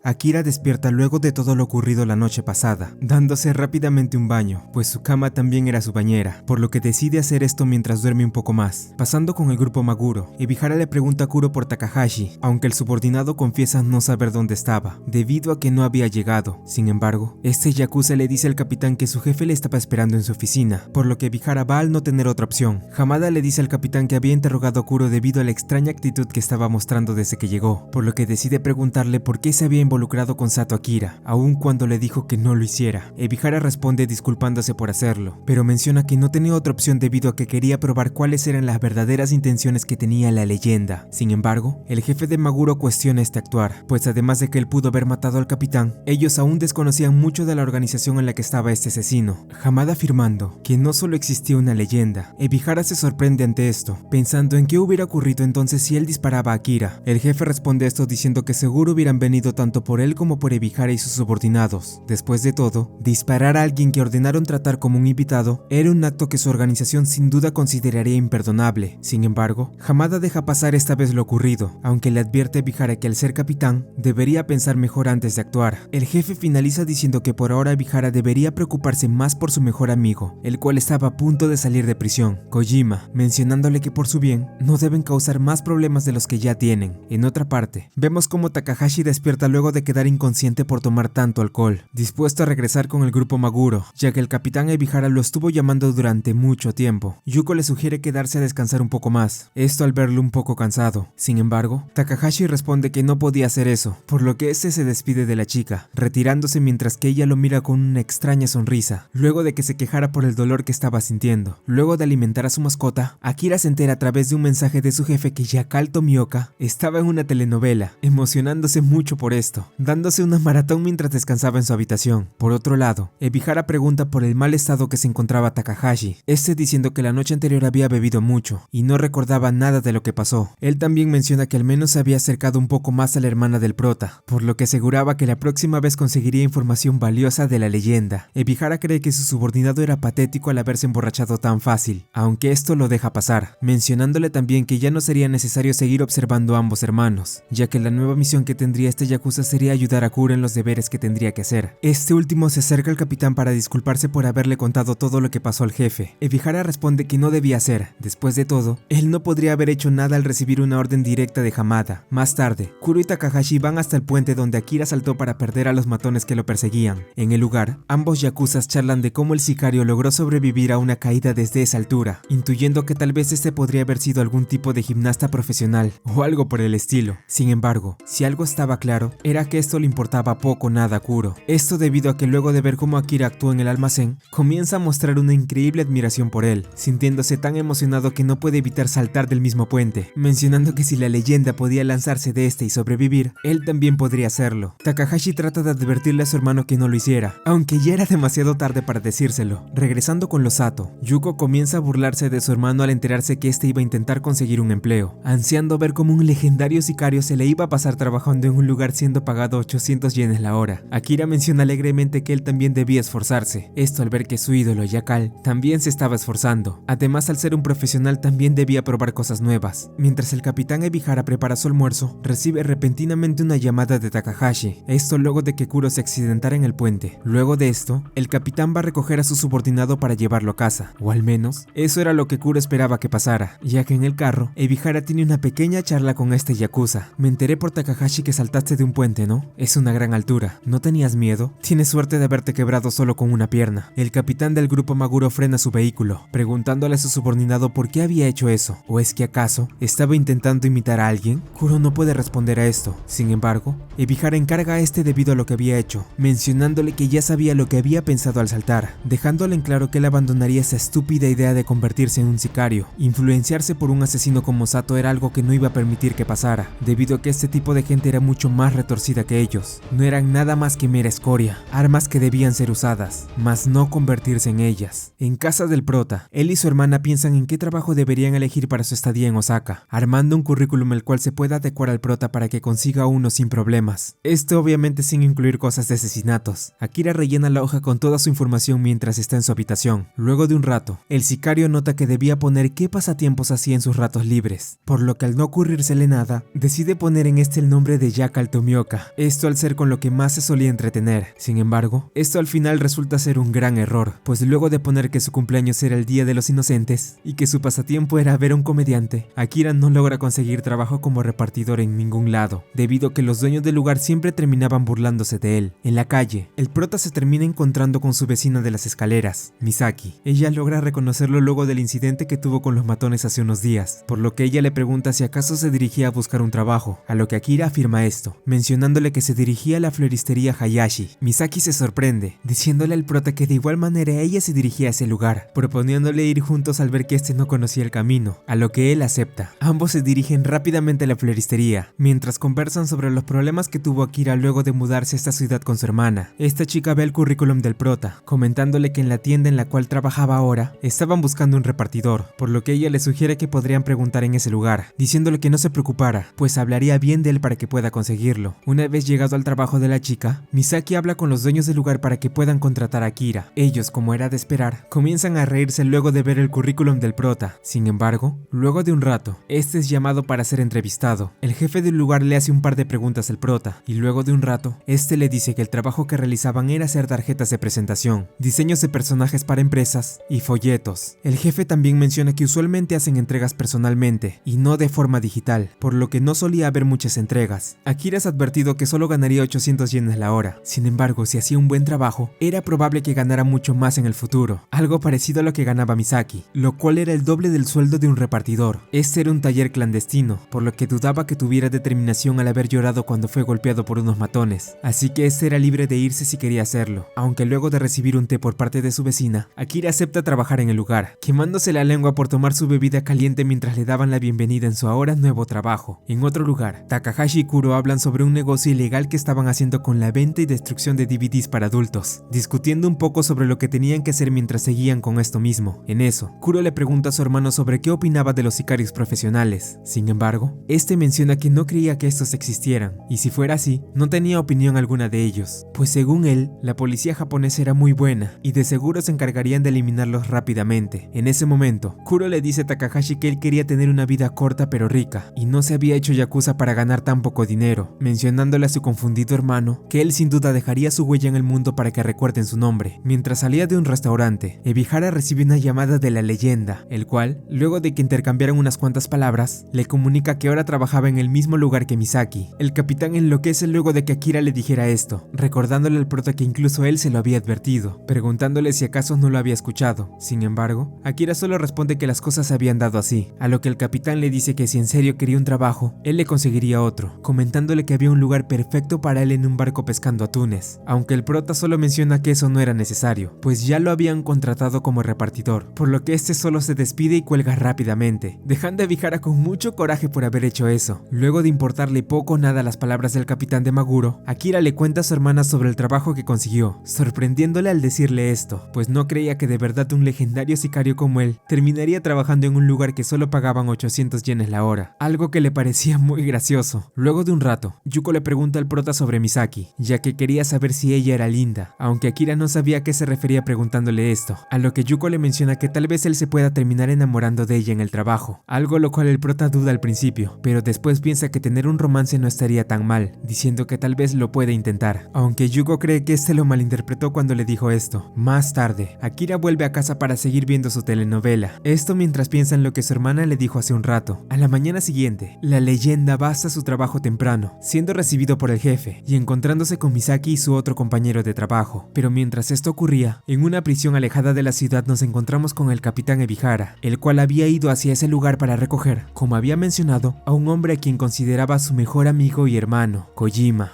Akira despierta luego de todo lo ocurrido la noche pasada, dándose rápidamente un baño, pues su cama también era su bañera, por lo que decide hacer esto mientras duerme un poco más. Pasando con el grupo Maguro, Ebihara le pregunta a Kuro por Takahashi, aunque el subordinado confiesa no saber dónde estaba, debido a que no había llegado. Sin embargo, este yakuza le dice al capitán que su jefe le estaba esperando en su oficina, por lo que Ebihara va al no tener otra opción. Hamada le dice al capitán que había interrogado a Kuro debido a la extraña actitud que estaba mostrando desde que llegó, por lo que decide preguntarle por qué se había involucrado con Sato Akira, aun cuando le dijo que no lo hiciera. Ebihara responde disculpándose por hacerlo, pero menciona que no tenía otra opción debido a que quería probar cuáles eran las verdaderas intenciones que tenía la leyenda. Sin embargo, el jefe de Maguro cuestiona este actuar, pues además de que él pudo haber matado al capitán, ellos aún desconocían mucho de la organización en la que estaba este asesino. Hamada afirmando que no solo existía una leyenda. Ebihara se sorprende ante esto, pensando en qué hubiera ocurrido entonces si él disparaba a Akira. El jefe responde esto diciendo que seguro hubieran venido tanto por él como por Ebihara y sus subordinados. Después de todo, disparar a alguien que ordenaron tratar como un invitado era un acto que su organización sin duda consideraría imperdonable. Sin embargo, Hamada deja pasar esta vez lo ocurrido, aunque le advierte a Ebihara que al ser capitán, debería pensar mejor antes de actuar. El jefe finaliza diciendo que por ahora Ebihara debería preocuparse más por su mejor amigo, el cual estaba a punto de salir de prisión, Kojima, mencionándole que por su bien, no deben causar más problemas de los que ya tienen. En otra parte, vemos cómo Takahashi despierta luego de quedar inconsciente por tomar tanto alcohol, dispuesto a regresar con el grupo Maguro, ya que el capitán Ebihara lo estuvo llamando durante mucho tiempo. Yuko le sugiere quedarse a descansar un poco más, esto al verlo un poco cansado. Sin embargo, Takahashi responde que no podía hacer eso, por lo que este se despide de la chica, retirándose mientras que ella lo mira con una extraña sonrisa, luego de que se quejara por el dolor que estaba sintiendo. Luego de alimentar a su mascota, Akira se entera a través de un mensaje de su jefe que Yakal Tomioka estaba en una telenovela, emocionándose mucho por esto, dándose una maratón mientras descansaba en su habitación. Por otro lado, Ebihara pregunta por el mal estado que se encontraba Takahashi, diciendo que la noche anterior había bebido mucho y no recordaba nada de lo que pasó. Él también menciona que al menos se había acercado un poco más a la hermana del prota, por lo que aseguraba que la próxima vez conseguiría información valiosa de la leyenda. Ebihara cree que su subordinado era patético al haberse emborrachado tan fácil, aunque esto lo deja pasar, mencionándole también que ya no sería necesario seguir observando a ambos hermanos, ya que la nueva misión que tendría este yakuza sería ayudar a Kuro en los deberes que tendría que hacer. Este último se acerca al capitán para disculparse por haberle contado todo lo que pasó al jefe. Ebihara responde que no debía hacer. Después de todo, él no podría haber hecho nada al recibir una orden directa de Hamada. Más tarde, Kuro y Takahashi van hasta el puente donde Akira saltó para perder a los matones que lo perseguían. En el lugar, ambos yakuzas charlan de cómo el sicario logró sobrevivir a una caída desde esa altura, intuyendo que tal vez este podría haber sido algún tipo de gimnasta profesional o algo por el estilo. Sin embargo, si algo estaba claro, era que esto le importaba poco o nada a Kuro. Esto debido a que luego de ver cómo Akira actuó en el almacén, comienza a mostrar una increíble admiración por él, sintiéndose tan emocionado que no puede evitar saltar del mismo puente, mencionando que si la leyenda podía lanzarse de este y sobrevivir, él también podría hacerlo. Takahashi trata de advertirle a su hermano que no lo hiciera, aunque ya era demasiado tarde para decírselo. Regresando con los Sato, Yuko comienza a burlarse de su hermano al enterarse que este iba a intentar conseguir un empleo, ansiando ver cómo un legendario sicario se le iba a pasar trabajando en un lugar siendo pagado 800 yenes la hora. Akira menciona alegremente que él también debía esforzarse, esto al ver que su ídolo Yakal también se estaba esforzando. Además, al ser un profesional también debía probar cosas nuevas. Mientras el capitán Ebihara prepara su almuerzo, recibe repentinamente una llamada de Takahashi, esto luego de que Kuro se accidentara en el puente. Luego de esto, el capitán va a recoger a su subordinado para llevarlo a casa, o al menos, eso era lo que Kuro esperaba que pasara, ya que en el carro, Ebihara tiene una pequeña charla con este yakuza. Me enteré por Takahashi que saltaste de un puente, ¿no? Es una gran altura. ¿No tenías miedo? Tienes suerte de haberte quebrado solo con una pierna. El capitán del grupo Maguro frena su vehículo, preguntándole a su subordinado por qué había hecho eso. ¿O es que acaso estaba intentando imitar a alguien? Kuro no puede responder a esto. Sin embargo, Ebihara encarga a este debido a lo que había hecho, mencionándole que ya sabía lo que había pensado al saltar, dejándole en claro que él abandonaría esa estúpida idea de convertirse en un sicario. Influenciarse por un asesino como Sato era algo que no iba a permitir que pasara, debido a que este tipo de gente era mucho más retorcida que ellos. No eran nada más que mera escoria, armas que debían ser usadas, mas no convertirse en ellas. En casa del prota, él y su hermana piensan en qué trabajo deberían elegir para su estadía en Osaka, armando un currículum el cual se pueda adecuar al prota para que consiga uno sin problemas. Esto obviamente sin incluir cosas de asesinatos. Akira rellena la hoja con toda su información mientras está en su habitación. Luego de un rato, el sicario nota que debía poner qué pasatiempos hacía en sus ratos libres, por lo que al no ocurrírsele nada, decide poner en este el nombre de Yakal Tomioka, esto al ser con lo que más se solía entretener. Sin embargo, esto al final resulta ser un gran error, pues luego de poner que su cumpleaños era el Día de los Inocentes y que su pasatiempo era ver a un comediante, Akira no logra conseguir trabajo como repartidor en ningún lado, debido a que los dueños del lugar siempre terminaban burlándose de él. En la calle, el prota se termina encontrando con su vecina de las escaleras, Misaki. Ella logra reconocerlo luego del incidente que tuvo con los matones hace unos días, por lo que ella le pregunta si acaso se dirigía a buscar un trabajo, a lo que Akira afirma esto, mencionándole que se dirigía a la floristería Hayashi. Misaki se sorprende, diciéndole al prota que de igual manera ella se dirigía a ese lugar, proponiéndole ir juntos al ver que este no conocía el camino, a lo que él acepta. Ambos se dirigen rápidamente a la floristería, mientras conversan sobre los problemas que tuvo Akira luego de mudarse a esta ciudad con su hermana. Esta chica ve el currículum del prota, comentándole que en la tienda en la cual trabajaba ahora, estaban buscando un repartidor, por lo que ella le sugiere que podrían preguntar en ese lugar, diciéndole que no se preocupara, pues hablaría bien de él para que pueda conseguirlo. Una vez llegado al trabajo de la chica, Misaki habla con los dueños del lugar para que puedan contratar a Akira. Ellos, como era de esperar, comienzan a reírse luego de ver el currículum del prota. Sin embargo, luego de un rato, este es llamado para ser entrevistado. El jefe del lugar le hace un par de preguntas al prota, y luego de un rato, este le dice que el trabajo que realizaban era hacer tarjetas de presentación, diseños de personajes para empresas y folletos. El jefe también menciona que usualmente hacen entregas personalmente y no de forma digital, por lo que no solía haber muchas entregas. Akira es advertido que solo ganaría 800 yenes la hora. Sin embargo, si hacía un buen trabajo, era probable que ganara mucho más en el futuro, algo parecido a lo que ganaba Misaki, lo cual era el doble del sueldo de un repartidor. Este era un taller clandestino, por lo que dudaba que tuviera determinación al haber llorado cuando fue golpeado por unos matones, así que este era libre de irse si quería hacerlo, aunque luego de recibir un té por parte de su vecina, Akira acepta trabajar en el lugar, quemándose la lengua por tomar su bebida caliente mientras le daban la bienvenida en su ahora nuevo trabajo. En otro lugar, Takahashi y Kuro hablan sobre un negocio ilegal que estaban haciendo con la venta y destrucción de DVDs para adultos, discutiendo un poco sobre lo que tenían que hacer mientras seguían con esto mismo. En eso, Kuro le pregunta a su hermano sobre qué opinaba de los sicarios profesionales. Sin embargo, este menciona que no creía que estos existieran, y si fuera así, no tenía opinión alguna de ellos, pues según él, la policía japonesa era muy buena, y de seguro se encargarían de eliminarlos rápidamente. En ese momento, Kuro le dice a Takahashi que él quería tener una vida corta pero rica, y no se había hecho yakuza para ganar tan poco dinero, mencionando mencionándole a su confundido hermano que él sin duda dejaría su huella en el mundo para que recuerden su nombre. Mientras salía de un restaurante, Ebihara recibe una llamada de la leyenda, el cual, luego de que intercambiaran unas cuantas palabras, le comunica que ahora trabajaba en el mismo lugar que Misaki. El capitán enloquece luego de que Akira le dijera esto, recordándole al prota que incluso él se lo había advertido, preguntándole si acaso no lo había escuchado. Sin embargo, Akira solo responde que las cosas se habían dado así, a lo que el capitán le dice que si en serio quería un trabajo, él le conseguiría otro, comentándole que había un lugar perfecto para él en un barco pescando atunes, aunque el prota solo menciona que eso no era necesario, pues ya lo habían contratado como repartidor, por lo que este solo se despide y cuelga rápidamente, dejando a Ebihara con mucho coraje por haber hecho eso. Luego de importarle poco o nada las palabras del capitán de Maguro, Akira le cuenta a su hermana sobre el trabajo que consiguió, sorprendiéndole al decirle esto, pues no creía que de verdad un legendario sicario como él terminaría trabajando en un lugar que solo pagaban 800 yenes la hora, algo que le parecía muy gracioso. Luego de un rato, Yuko le pregunta al prota sobre Misaki, ya que quería saber si ella era linda, aunque Akira no sabía a qué se refería preguntándole esto, a lo que Yuko le menciona que tal vez él se pueda terminar enamorando de ella en el trabajo, algo lo cual el prota duda al principio, pero después piensa que tener un romance no estaría tan mal, diciendo que tal vez lo puede intentar, aunque Yuko cree que este lo malinterpretó cuando le dijo esto. Más tarde, Akira vuelve a casa para seguir viendo su telenovela, esto mientras piensa en lo que su hermana le dijo hace un rato. A la mañana siguiente, la leyenda va hasta su trabajo temprano, siendo recibido por el jefe y encontrándose con Misaki y su otro compañero de trabajo, pero mientras esto ocurría, en una prisión alejada de la ciudad nos encontramos con el capitán Ebihara, el cual había ido hacia ese lugar para recoger, como había mencionado, a un hombre a quien consideraba su mejor amigo y hermano, Kojima.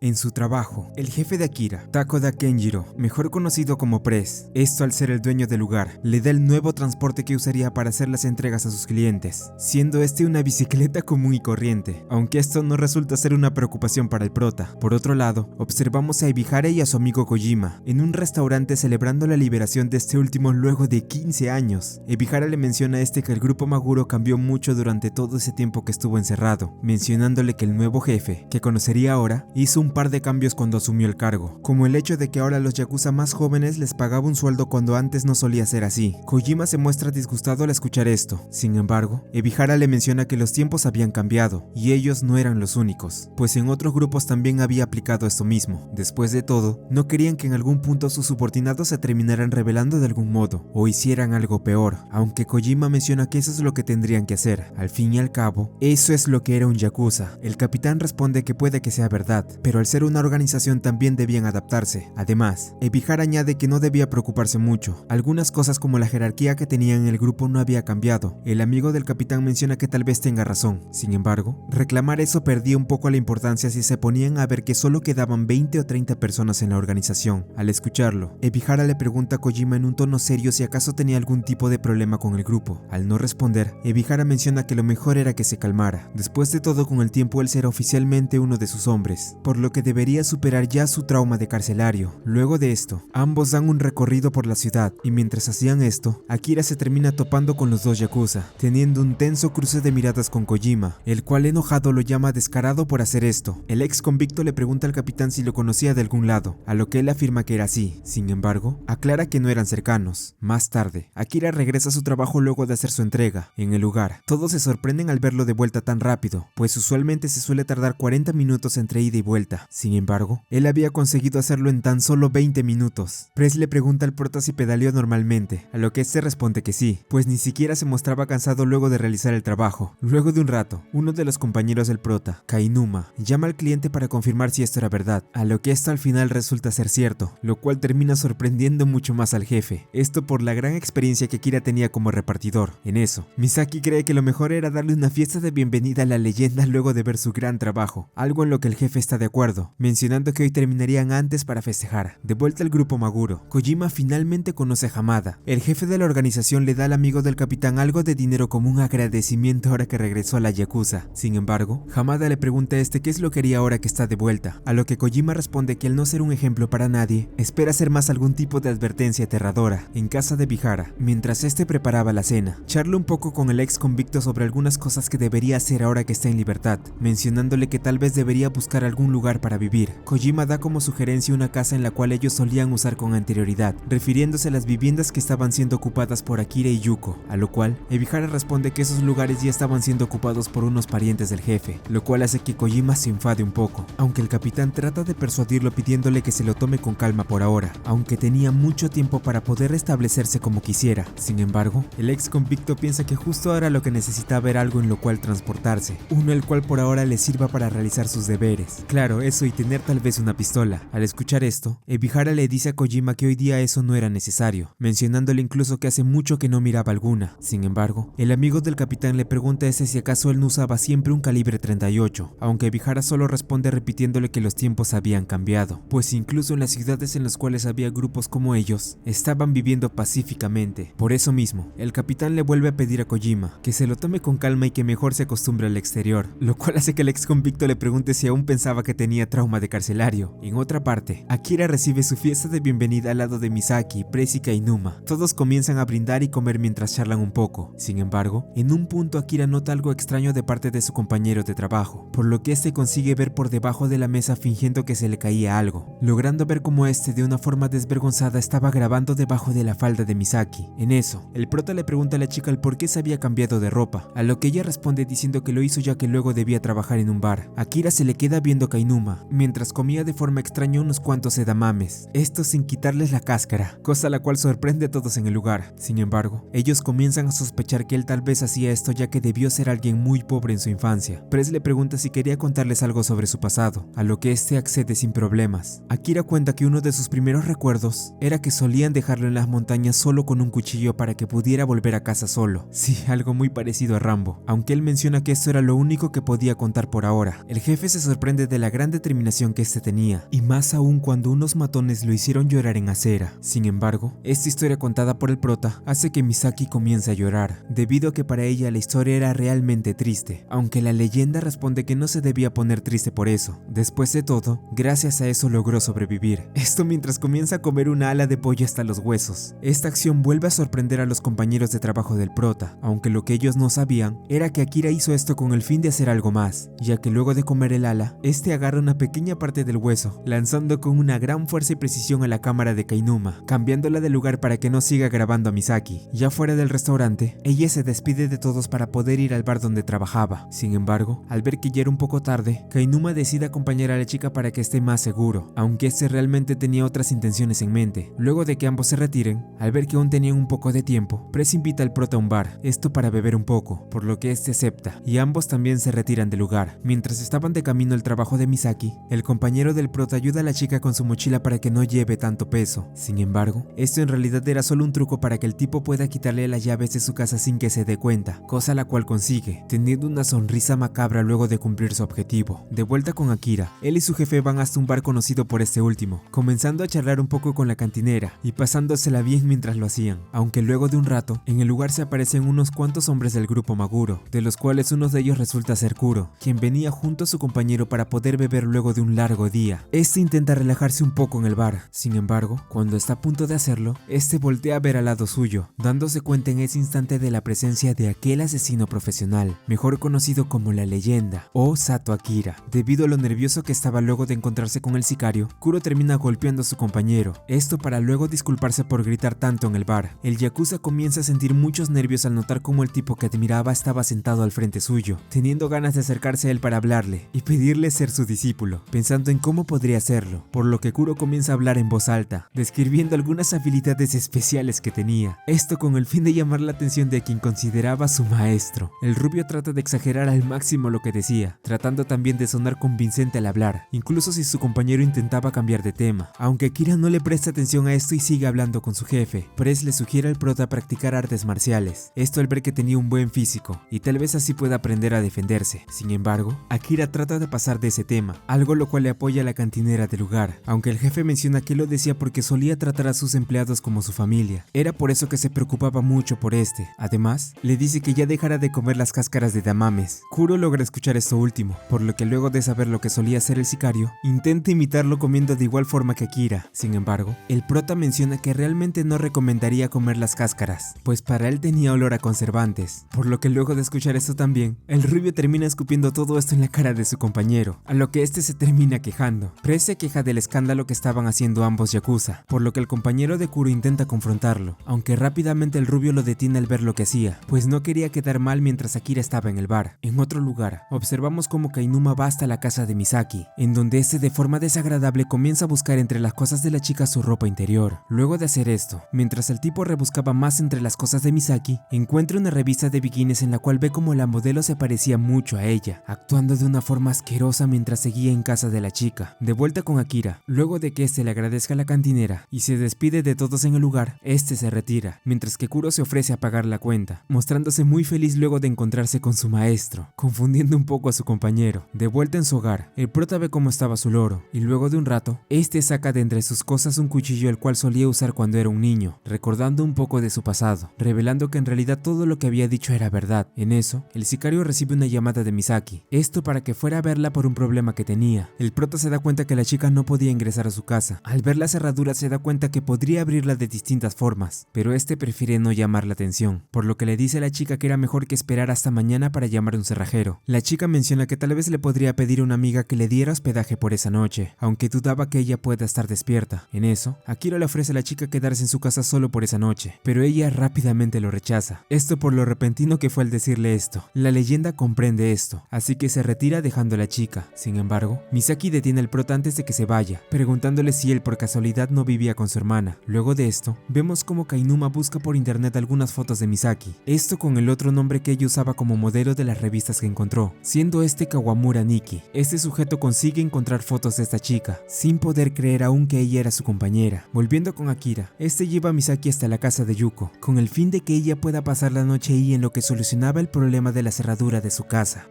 En su trabajo, el jefe de Akira, Takoda Kenjiro, mejor conocido como Press, esto al ser el dueño del lugar, le da el nuevo transporte que usaría para hacer las entregas a sus clientes, siendo este una bicicleta común y corriente, aunque esto no resulta ser una preocupación para el prota. Por otro lado, observamos a Ebihara y a su amigo Kojima, en un restaurante celebrando la liberación de este último luego de 15 años. Ebihara le menciona a este que el grupo Maguro cambió mucho durante todo ese tiempo que estuvo encerrado, mencionándole que el nuevo jefe, que conocería ahora, hizo un par de cambios cuando asumió el cargo, como el hecho de que ahora los yakuza más jóvenes les pagaba un sueldo cuando antes no solía ser así. Kojima se muestra disgustado al escuchar esto. Sin embargo, Ebihara le menciona que los tiempos habían cambiado y ellos no eran los únicos, pues en otros grupos también había aplicado esto mismo. Después de todo, no querían que en algún punto sus subordinados se terminaran rebelando de algún modo o hicieran algo peor, aunque Kojima menciona que eso es lo que tendrían que hacer. Al fin y al cabo, eso es lo que era un yakuza. El capitán responde que puede que sea verdad, pero al ser una organización también debían adaptarse. Además, Ebihara añade que no debía preocuparse mucho. Algunas cosas como la jerarquía que tenían en el grupo no había cambiado. El amigo del capitán menciona que tal vez tenga razón. Sin embargo, reclamar eso perdía un poco la importancia si se ponían a ver que solo quedaban 20 o 30 personas en la organización. Al escucharlo, Ebihara le pregunta a Kojima en un tono serio si acaso tenía algún tipo de problema con el grupo. Al no responder, Ebihara menciona que lo mejor era que se calmara. Después de todo, con el tiempo él será oficialmente uno de sus hombres, por lo que debería superar ya su trauma de carcelario. Luego de esto, ambos dan un recorrido por la ciudad y mientras hacían esto, Akira se termina topando con los dos yakuza, teniendo un tenso cruce de miradas con Kojima, el cual enojado lo llama descarado por hacer esto. El ex convicto le pregunta al capitán si lo conocía de algún lado, a lo que él afirma que era así. Sin embargo, aclara que no eran cercanos. Más tarde, Akira regresa a su trabajo luego de hacer su entrega. En el lugar, todos se sorprenden al verlo de vuelta tan rápido, pues usualmente se suele tardar 40 minutos entre ida y vuelta. Sin embargo, él había conseguido hacerlo en tan solo 20 minutos. Press le pregunta al prota si pedaleó normalmente, a lo que este responde que sí, pues ni siquiera se mostraba cansado luego de realizar el trabajo. Luego de un rato, uno de los compañeros del prota, Kainuma, llama al cliente para confirmar si esto era verdad, a lo que esto al final resulta ser cierto, lo cual termina sorprendiendo mucho más al jefe, esto por la gran experiencia que Kira tenía como repartidor. En eso, Misaki cree que lo mejor era darle una fiesta de bienvenida a la leyenda luego de ver su gran trabajo, algo en lo que el jefe está de acuerdo, mencionando que hoy terminarían antes para festejar. De vuelta al grupo Maguro, Kojima finalmente conoce a Hamada. El jefe de la organización le da al amigo del capitán algo de dinero como un agradecimiento ahora que regresó a la yakuza. Sin embargo, Hamada le pregunta a este qué es lo que haría ahora que está de vuelta, a lo que Kojima responde que al no ser un ejemplo para nadie, espera ser más algún tipo de advertencia aterradora. En casa de Ebihara, mientras este preparaba la cena, charla un poco con el ex convicto sobre algunas cosas que debería hacer ahora que está en libertad, mencionándole que tal vez debería buscar algún lugar lugar para vivir. Kojima da como sugerencia una casa en la cual ellos solían usar con anterioridad, refiriéndose a las viviendas que estaban siendo ocupadas por Akira y Yuko, a lo cual Ebihara responde que esos lugares ya estaban siendo ocupados por unos parientes del jefe, lo cual hace que Kojima se enfade un poco, aunque el capitán trata de persuadirlo pidiéndole que se lo tome con calma por ahora, aunque tenía mucho tiempo para poder restablecerse como quisiera. Sin embargo, el ex convicto piensa que justo ahora lo que necesitaba era algo en lo cual transportarse, uno el cual por ahora le sirva para realizar sus deberes. Claro, eso y tener tal vez una pistola. Al escuchar esto, Ebihara le dice a Kojima que hoy día eso no era necesario, mencionándole incluso que hace mucho que no miraba alguna. Sin embargo, el amigo del capitán le pregunta a ese si acaso él no usaba siempre un calibre 38, aunque Ebihara solo responde repitiéndole que los tiempos habían cambiado, pues incluso en las ciudades en las cuales había grupos como ellos, estaban viviendo pacíficamente. Por eso mismo, el capitán le vuelve a pedir a Kojima que se lo tome con calma y que mejor se acostumbre al exterior, lo cual hace que el ex convicto le pregunte si aún pensaba que tenía trauma de carcelario. En otra parte, Akira recibe su fiesta de bienvenida al lado de Misaki, Press y Kainuma. Todos comienzan a brindar y comer mientras charlan un poco. Sin embargo, en un punto Akira nota algo extraño de parte de su compañero de trabajo, por lo que este consigue ver por debajo de la mesa fingiendo que se le caía algo, logrando ver cómo este de una forma desvergonzada estaba grabando debajo de la falda de Misaki. En eso, el prota le pregunta a la chica el por qué se había cambiado de ropa, a lo que ella responde diciendo que lo hizo ya que luego debía trabajar en un bar. Akira se le queda viendo a Kainuma, mientras comía de forma extraña unos cuantos edamames, esto sin quitarles la cáscara, cosa la cual sorprende a todos en el lugar. Sin embargo, ellos comienzan a sospechar que él tal vez hacía esto ya que debió ser alguien muy pobre en su infancia. Press le pregunta si quería contarles algo sobre su pasado, a lo que este accede sin problemas. Akira cuenta que uno de sus primeros recuerdos era que solían dejarlo en las montañas solo con un cuchillo para que pudiera volver a casa solo. Sí, algo muy parecido a Rambo, aunque él menciona que esto era lo único que podía contar por ahora. El jefe se sorprende de la gran determinación que este tenía, y más aún cuando unos matones lo hicieron llorar en acera. Sin embargo, esta historia contada por el prota hace que Misaki comience a llorar, debido a que para ella la historia era realmente triste, aunque la leyenda responde que no se debía poner triste por eso. Después de todo, gracias a eso logró sobrevivir. Esto mientras comienza a comer una ala de pollo hasta los huesos. Esta acción vuelve a sorprender a los compañeros de trabajo del prota, aunque lo que ellos no sabían era que Akira hizo esto con el fin de hacer algo más, ya que luego de comer el ala, este agarra una pequeña parte del hueso, lanzando con una gran fuerza y precisión a la cámara de Kainuma, cambiándola de lugar para que no siga grabando a Misaki. Ya fuera del restaurante, ella se despide de todos para poder ir al bar donde trabajaba. Sin embargo, al ver que ya era un poco tarde, Kainuma decide acompañar a la chica para que esté más seguro, aunque este realmente tenía otras intenciones en mente. Luego de que ambos se retiren, al ver que aún tenían un poco de tiempo, Press invita al prota a un bar, esto para beber un poco, por lo que este acepta, y ambos también se retiran del lugar. Mientras estaban de camino al trabajo de Misaki, el compañero del prota ayuda a la chica con su mochila para que no lleve tanto peso. Sin embargo, esto en realidad era solo un truco para que el tipo pueda quitarle las llaves de su casa sin que se dé cuenta, cosa la cual consigue, teniendo una sonrisa macabra luego de cumplir su objetivo. De vuelta con Akira, él y su jefe van hasta un bar conocido por este último, comenzando a charlar un poco con la cantinera y pasándosela bien mientras lo hacían, aunque luego de un rato, en el lugar se aparecen unos cuantos hombres del grupo Maguro, de los cuales uno de ellos resulta ser Kuro, quien venía junto a su compañero para poder beber luego de un largo día. Este intenta relajarse un poco en el bar, sin embargo, cuando está a punto de hacerlo, este voltea a ver al lado suyo, dándose cuenta en ese instante de la presencia de aquel asesino profesional, mejor conocido como la leyenda, o Sato Akira. Debido a lo nervioso que estaba luego de encontrarse con el sicario, Kuro termina golpeando a su compañero, esto para luego disculparse por gritar tanto en el bar. El yakuza comienza a sentir muchos nervios al notar cómo el tipo que admiraba estaba sentado al frente suyo, teniendo ganas de acercarse a él para hablarle y pedirle ser su discípulo, pensando en cómo podría hacerlo, por lo que Kuro comienza a hablar en voz alta, describiendo algunas habilidades especiales que tenía, esto con el fin de llamar la atención de quien consideraba su maestro. El rubio trata de exagerar al máximo lo que decía, tratando también de sonar convincente al hablar, incluso si su compañero intentaba cambiar de tema, aunque Akira no le presta atención a esto y sigue hablando con su jefe. Press le sugiere al prota practicar artes marciales, esto al ver que tenía un buen físico y tal vez así pueda aprender a defenderse. Sin embargo, Akira trata de pasar de ese tema, algo lo cual le apoya a la cantinera del lugar, aunque el jefe menciona que lo decía porque solía tratar a sus empleados como su familia, era por eso que se preocupaba mucho por este. Además, le dice que ya dejara de comer las cáscaras de damames. Kuro logra escuchar esto último, por lo que luego de saber lo que solía hacer el sicario, intenta imitarlo comiendo de igual forma que Akira. Sin embargo, el prota menciona que realmente no recomendaría comer las cáscaras, pues para él tenía olor a conservantes, por lo que luego de escuchar esto también, el rubio termina escupiendo todo esto en la cara de su compañero, a lo que este se termina quejando. Press se queja del escándalo que estaban haciendo ambos yakuza, por lo que el compañero de Kuro intenta confrontarlo, aunque rápidamente el rubio lo detiene al ver lo que hacía, pues no quería quedar mal mientras Akira estaba en el bar. En otro lugar, observamos cómo Kainuma va hasta la casa de Misaki, en donde este de forma desagradable comienza a buscar entre las cosas de la chica su ropa interior. Luego de hacer esto, mientras el tipo rebuscaba más entre las cosas de Misaki, encuentra una revista de bikinis en la cual ve como la modelo se parecía mucho a ella, actuando de una forma asquerosa mientras seguía en casa de la chica. De vuelta con Akira, luego de que este le agradezca a la cantinera y se despide de todos en el lugar, este se retira, mientras que Kuro se ofrece a pagar la cuenta, mostrándose muy feliz luego de encontrarse con su maestro, confundiendo un poco a su compañero. De vuelta en su hogar, el prota ve cómo estaba su loro, y luego de un rato, este saca de entre sus cosas un cuchillo el cual solía usar cuando era un niño, recordando un poco de su pasado, revelando que en realidad todo lo que había dicho era verdad. En eso, el sicario recibe una llamada de Misaki, esto para que fuera a verla por un problema que tenía. El prota se da cuenta que la chica no podía ingresar a su casa. Al ver la cerradura se da cuenta que podría abrirla de distintas formas, pero este prefiere no llamar la atención, por lo que le dice a la chica que era mejor que esperar hasta mañana para llamar a un cerrajero. La chica menciona que tal vez le podría pedir a una amiga que le diera hospedaje por esa noche, aunque dudaba que ella pueda estar despierta. En eso, Akira le ofrece a la chica quedarse en su casa solo por esa noche, pero ella rápidamente lo rechaza, esto por lo repentino que fue al decirle esto. La leyenda comprende esto, así que se retira dejando a la chica. Sin embargo, Misaki detiene al prota antes de que se vaya, preguntándole si él por casualidad no vivía con su hermana. Luego de esto, vemos como Kainuma busca por internet algunas fotos de Misaki, esto con el otro nombre que ella usaba como modelo de las revistas que encontró, siendo este Kawamura Nikki. Este sujeto consigue encontrar fotos de esta chica, sin poder creer aún que ella era su compañera. Volviendo con Akira, este lleva a Misaki hasta la casa de Yuko, con el fin de que ella pueda pasar la noche ahí en lo que solucionaba el problema de la cerradura de su casa.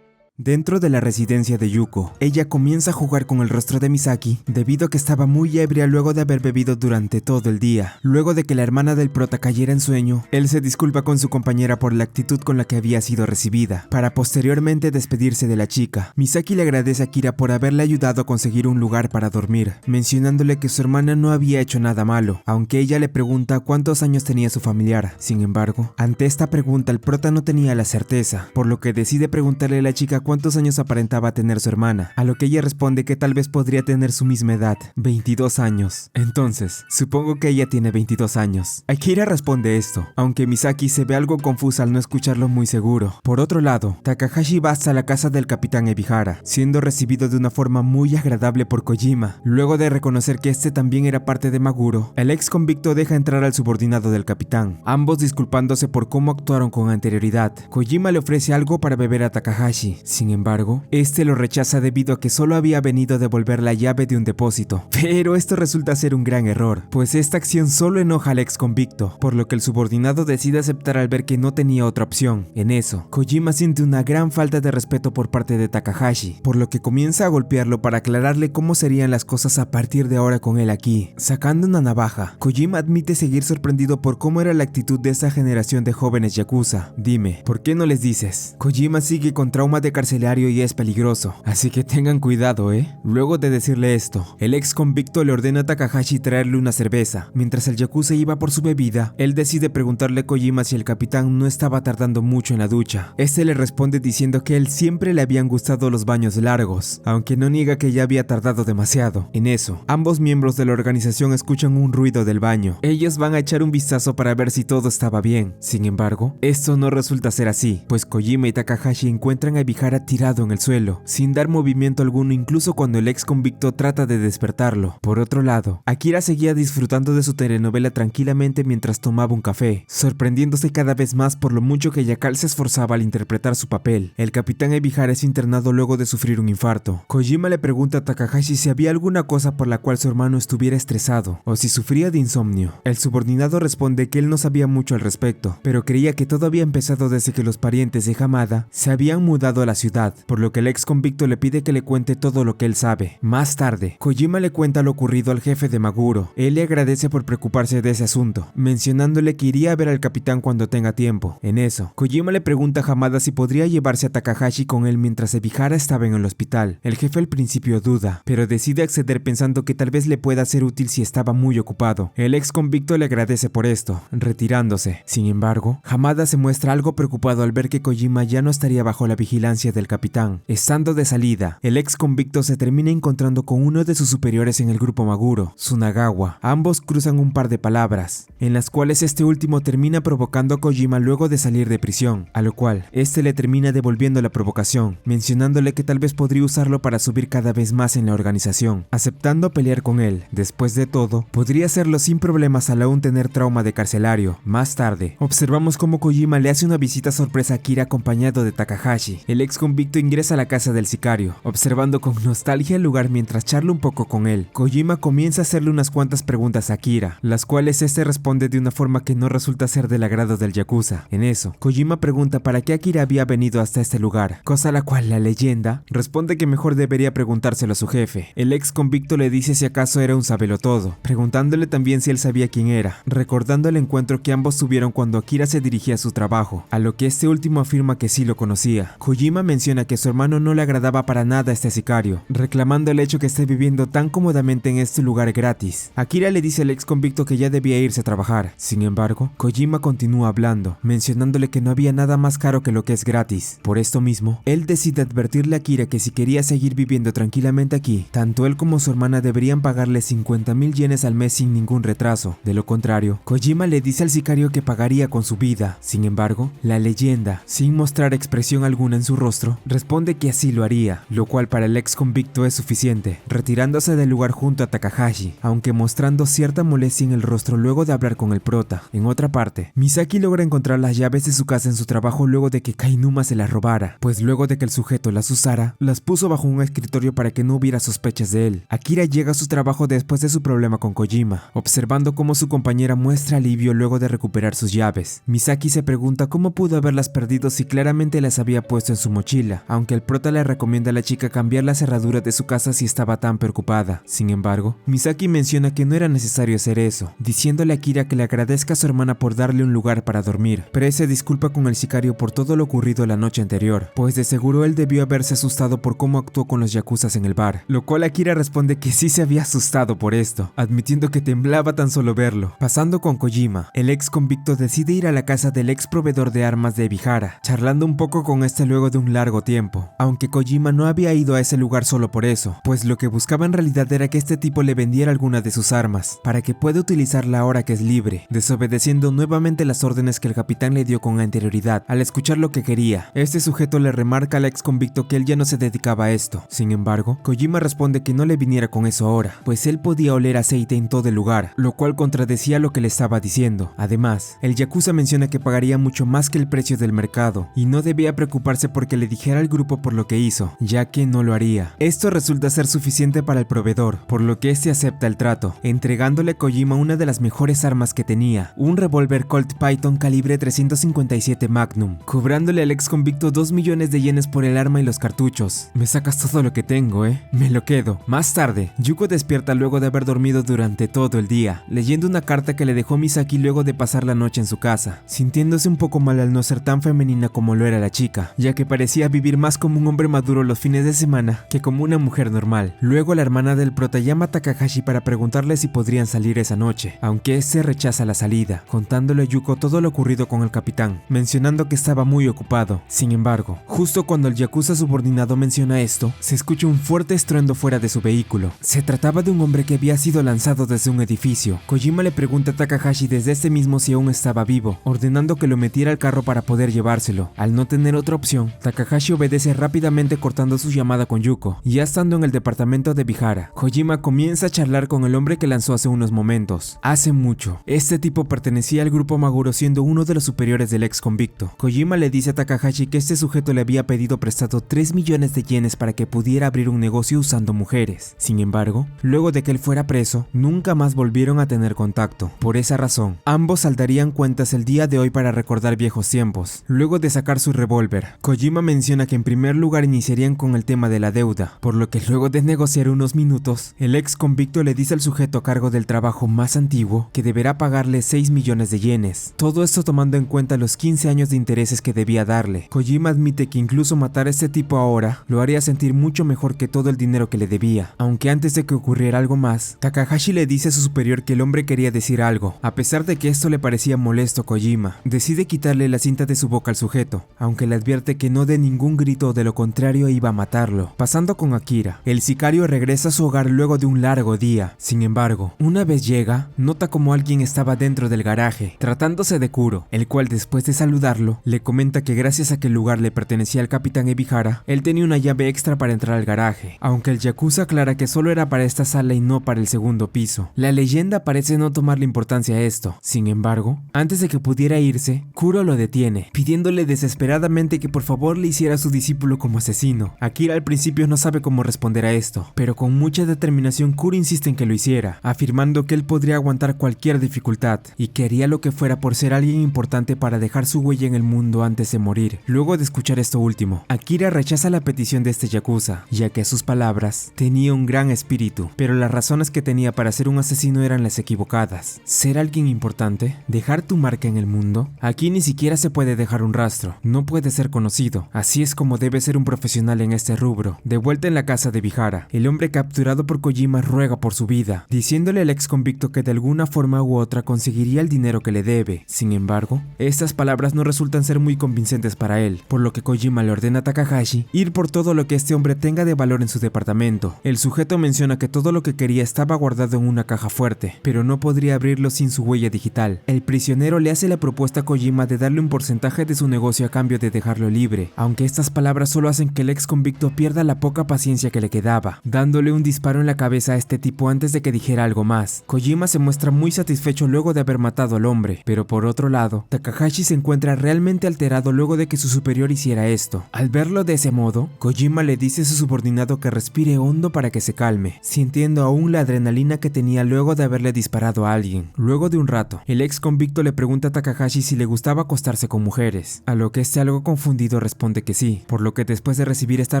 Dentro de la residencia de Yuko, ella comienza a jugar con el rostro de Misaki debido a que estaba muy ebria luego de haber bebido durante todo el día. Luego de que la hermana del prota cayera en sueño, él se disculpa con su compañera por la actitud con la que había sido recibida, para posteriormente despedirse de la chica. Misaki le agradece a Akira por haberle ayudado a conseguir un lugar para dormir, mencionándole que su hermana no había hecho nada malo, aunque ella le pregunta cuántos años tenía su familiar. Sin embargo, ante esta pregunta el prota no tenía la certeza, por lo que decide preguntarle a la chica cuántos años aparentaba tener su hermana, a lo que ella responde que tal vez podría tener su misma edad, 22 años. Entonces, supongo que ella tiene 22 años. Akira responde esto, aunque Misaki se ve algo confusa al no escucharlo muy seguro. Por otro lado, Takahashi va hasta la casa del capitán Ebihara, siendo recibido de una forma muy agradable por Kojima. Luego de reconocer que este también era parte de Maguro, el ex convicto deja entrar al subordinado del capitán, ambos disculpándose por cómo actuaron con anterioridad. Kojima le ofrece algo para beber a Takahashi. Sin embargo, este lo rechaza debido a que solo había venido a devolver la llave de un depósito. Pero esto resulta ser un gran error, pues esta acción solo enoja al ex convicto, por lo que el subordinado decide aceptar al ver que no tenía otra opción. En eso, Kojima siente una gran falta de respeto por parte de Takahashi, por lo que comienza a golpearlo para aclararle cómo serían las cosas a partir de ahora con él aquí. Sacando una navaja, Kojima admite seguir sorprendido por cómo era la actitud de esta generación de jóvenes yakuza. Dime, ¿por qué no les dices? Kojima sigue con trauma de carcelario y es peligroso, así que tengan cuidado, Luego de decirle esto, el ex convicto le ordena a Takahashi traerle una cerveza. Mientras el yakuza iba por su bebida, él decide preguntarle a Kojima si el capitán no estaba tardando mucho en la ducha. Este le responde diciendo que a él siempre le habían gustado los baños largos, aunque no niega que ya había tardado demasiado. En eso, ambos miembros de la organización escuchan un ruido del baño. Ellos van a echar un vistazo para ver si todo estaba bien. Sin embargo, esto no resulta ser así, pues Kojima y Takahashi encuentran a Ebihara tirado en el suelo, sin dar movimiento alguno incluso cuando el ex convicto trata de despertarlo. Por otro lado, Akira seguía disfrutando de su telenovela tranquilamente mientras tomaba un café, sorprendiéndose cada vez más por lo mucho que Yakal se esforzaba al interpretar su papel. El capitán Ebihara es internado luego de sufrir un infarto. Kojima le pregunta a Takahashi si había alguna cosa por la cual su hermano estuviera estresado, o si sufría de insomnio. El subordinado responde que él no sabía mucho al respecto, pero creía que todo había empezado desde que los parientes de Hamada se habían mudado a la ciudad, por lo que el ex convicto le pide que le cuente todo lo que él sabe. Más tarde, Kojima le cuenta lo ocurrido al jefe de Maguro. Él le agradece por preocuparse de ese asunto, mencionándole que iría a ver al capitán cuando tenga tiempo. En eso, Kojima le pregunta a Hamada si podría llevarse a Takahashi con él mientras Ebihara estaba en el hospital. El jefe al principio duda, pero decide acceder pensando que tal vez le pueda ser útil si estaba muy ocupado. El ex convicto le agradece por esto, retirándose. Sin embargo, Hamada se muestra algo preocupado al ver que Kojima ya no estaría bajo la vigilancia ausencia del capitán. Estando de salida, el ex convicto se termina encontrando con uno de sus superiores en el grupo Maguro, Tsunagawa. Ambos cruzan un par de palabras, en las cuales este último termina provocando a Kojima luego de salir de prisión, a lo cual este le termina devolviendo la provocación, mencionándole que tal vez podría usarlo para subir cada vez más en la organización, aceptando pelear con él. Después de todo, podría hacerlo sin problemas al aún tener trauma de carcelario. Más tarde, observamos cómo Kojima le hace una visita sorpresa a Akira acompañado de Takahashi. El ex convicto ingresa a la casa del sicario, observando con nostalgia el lugar mientras charla un poco con él. Kojima comienza a hacerle unas cuantas preguntas a Akira, las cuales este responde de una forma que no resulta ser del agrado del yakuza. En eso, Kojima pregunta para qué Akira había venido hasta este lugar, cosa a la cual la leyenda responde que mejor debería preguntárselo a su jefe. El ex convicto le dice si acaso era un sabelotodo, preguntándole también si él sabía quién era, recordando el encuentro que ambos tuvieron cuando Akira se dirigía a su trabajo, a lo que este último afirma que sí lo conocía. Kojima menciona que su hermano no le agradaba para nada a este sicario, reclamando el hecho que esté viviendo tan cómodamente en este lugar gratis. Akira le dice al ex convicto que ya debía irse a trabajar. Sin embargo, Kojima continúa hablando, mencionándole que no había nada más caro que lo que es gratis. Por esto mismo, él decide advertirle a Akira que si quería seguir viviendo tranquilamente aquí, tanto él como su hermana deberían pagarle 50,000 yenes al mes sin ningún retraso. De lo contrario, Kojima le dice al sicario que pagaría con su vida. Sin embargo, la leyenda, sin mostrar expresión alguna en su rostro, responde que así lo haría, lo cual para el ex convicto es suficiente, retirándose del lugar junto a Takahashi, aunque mostrando cierta molestia en el rostro luego de hablar con el prota. En otra parte, Misaki logra encontrar las llaves de su casa en su trabajo luego de que Kainuma se las robara, pues luego de que el sujeto las usara, las puso bajo un escritorio para que no hubiera sospechas de él. Akira llega a su trabajo después de su problema con Kojima, observando cómo su compañera muestra alivio luego de recuperar sus llaves. Misaki se pregunta cómo pudo haberlas perdido si claramente las había puesto en su mochila, aunque el prota le recomienda a la chica cambiar la cerradura de su casa si estaba tan preocupada. Sin embargo, Misaki menciona que no era necesario hacer eso, diciéndole a Akira que le agradezca a su hermana por darle un lugar para dormir, pero él se disculpa con el sicario por todo lo ocurrido la noche anterior, pues de seguro él debió haberse asustado por cómo actuó con los yakuzas en el bar, lo cual Akira responde que sí se había asustado por esto, admitiendo que temblaba tan solo verlo. Pasando con Kojima, el ex convicto decide ir a la casa del ex proveedor de armas de Ebihara, charlando un poco con este luego de un largo tiempo, aunque Kojima no había ido a ese lugar solo por eso, pues lo que buscaba en realidad era que este tipo le vendiera alguna de sus armas, para que pueda utilizarla ahora que es libre, desobedeciendo nuevamente las órdenes que el capitán le dio con anterioridad. Al escuchar lo que quería, este sujeto le remarca al ex convicto que él ya no se dedicaba a esto. Sin embargo, Kojima responde que no le viniera con eso ahora, pues él podía oler aceite en todo el lugar, lo cual contradecía lo que le estaba diciendo. Además, el yakuza menciona que pagaría mucho más que el precio del mercado, y no debía preocuparse porque le dijera al grupo por lo que hizo, ya que no lo haría. Esto resulta ser suficiente para el proveedor, por lo que este acepta el trato, entregándole a Kojima una de las mejores armas que tenía, un revólver Colt Python calibre 357 Magnum, cobrándole al ex convicto 2 millones de yenes por el arma y los cartuchos. Me sacas todo lo que tengo, me lo quedo. Más tarde, Yuko despierta luego de haber dormido durante todo el día, leyendo una carta que le dejó Misaki luego de pasar la noche en su casa, sintiéndose un poco mal al no ser tan femenina como lo era la chica, ya que parecía vivir más como un hombre maduro los fines de semana que como una mujer normal. Luego la hermana del prota llama a Takahashi para preguntarle si podrían salir esa noche, aunque este rechaza la salida, contándole a Yuko todo lo ocurrido con el capitán, mencionando que estaba muy ocupado. Sin embargo, justo cuando el yakuza subordinado menciona esto, se escucha un fuerte estruendo fuera de su vehículo. Se trataba de un hombre que había sido lanzado desde un edificio. Kojima le pregunta a Takahashi desde este mismo si aún estaba vivo, ordenando que lo metiera al carro para poder llevárselo. Al no tener otra opción, Takahashi obedece rápidamente cortando su llamada con Yuko. Ya estando en el departamento de Ebihara, Kojima comienza a charlar con el hombre que lanzó hace unos momentos. Hace mucho, este tipo pertenecía al grupo Maguro siendo uno de los superiores del ex convicto. Kojima le dice a Takahashi que este sujeto le había pedido prestado 3 millones de yenes para que pudiera abrir un negocio usando mujeres. Sin embargo, luego de que él fuera preso, nunca más volvieron a tener contacto. Por esa razón, ambos saldarían cuentas el día de hoy para recordar viejos tiempos. Luego de sacar su revólver, Kojima menciona que en primer lugar iniciarían con el tema de la deuda, por lo que luego de negociar unos minutos, el ex convicto le dice al sujeto a cargo del trabajo más antiguo que deberá pagarle 6 millones de yenes. Todo esto tomando en cuenta los 15 años de intereses que debía darle. Kojima admite que incluso matar a este tipo ahora lo haría sentir mucho mejor que todo el dinero que le debía, aunque antes de que ocurriera algo más, Takahashi le dice a su superior que el hombre quería decir algo. A pesar de que esto le parecía molesto a Kojima, decide quitarle la cinta de su boca al sujeto, aunque le advierte que no dé ningún grito o de lo contrario iba a matarlo. Pasando con Akira, el sicario regresa a su hogar luego de un largo día. Sin embargo, una vez llega, nota como alguien estaba dentro del garaje, tratándose de Kuro, el cual después de saludarlo, le comenta que gracias a que el lugar le pertenecía al capitán Ebihara, él tenía una llave extra para entrar al garaje, aunque el yakuza aclara que solo era para esta sala y no para el segundo piso. La leyenda parece no tomarle importancia a esto. Sin embargo, antes de que pudiera irse, Kuro lo detiene, pidiéndole desesperadamente que por favor le hiciera a su discípulo como asesino. Akira al principio no sabe cómo responder a esto, pero con mucha determinación Kuro insiste en que lo hiciera, afirmando que él podría aguantar cualquier dificultad y que haría lo que fuera por ser alguien importante para dejar su huella en el mundo antes de morir. Luego de escuchar esto último, Akira rechaza la petición de este yakuza, ya que a sus palabras tenía un gran espíritu, pero las razones que tenía para ser un asesino eran las equivocadas. ¿Ser alguien importante? ¿Dejar tu marca en el mundo? Aquí ni siquiera se puede dejar un rastro, no puede ser conocido. Así es como debe ser un profesional en este rubro. De vuelta en la casa de Ebihara, el hombre capturado por Kojima ruega por su vida, diciéndole al ex convicto que de alguna forma u otra conseguiría el dinero que le debe. Sin embargo, estas palabras no resultan ser muy convincentes para él, por lo que Kojima le ordena a Takahashi ir por todo lo que este hombre tenga de valor en su departamento. El sujeto menciona que todo lo que quería estaba guardado en una caja fuerte, pero no podría abrirlo sin su huella digital. El prisionero le hace la propuesta a Kojima de darle un porcentaje de su negocio a cambio de dejarlo libre, aunque estas palabras solo hacen que el ex convicto pierda la poca paciencia que le quedaba, dándole un disparo en la cabeza a este tipo antes de que dijera algo más. Kojima se muestra muy satisfecho luego de haber matado al hombre, pero por otro lado, Takahashi se encuentra realmente alterado luego de que su superior hiciera esto. Al verlo de ese modo, Kojima le dice a su subordinado que respire hondo para que se calme, sintiendo aún la adrenalina que tenía luego de haberle disparado a alguien. Luego de un rato, el ex convicto le pregunta a Takahashi si le gustaba acostarse con mujeres, a lo que este algo confundido responde que sí, por lo que después de recibir esta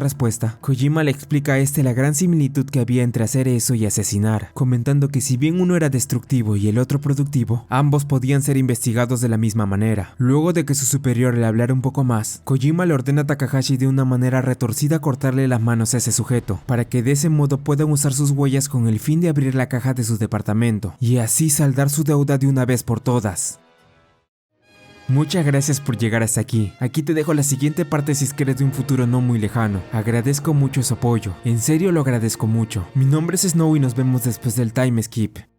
respuesta, Kojima le explica a este la gran similitud que había entre hacer eso y asesinar, comentando que si bien uno era destructivo y el otro productivo, ambos podían ser investigados de la misma manera. Luego de que su superior le hablara un poco más, Kojima le ordena a Takahashi de una manera retorcida cortarle las manos a ese sujeto, para que de ese modo puedan usar sus huellas con el fin de abrir la caja de su departamento, y así saldar su deuda de una vez por todas. Muchas gracias por llegar hasta aquí. Aquí te dejo la siguiente parte si es que eres de un futuro no muy lejano. Agradezco mucho su apoyo. En serio lo agradezco mucho. Mi nombre es Snow y nos vemos después del time skip.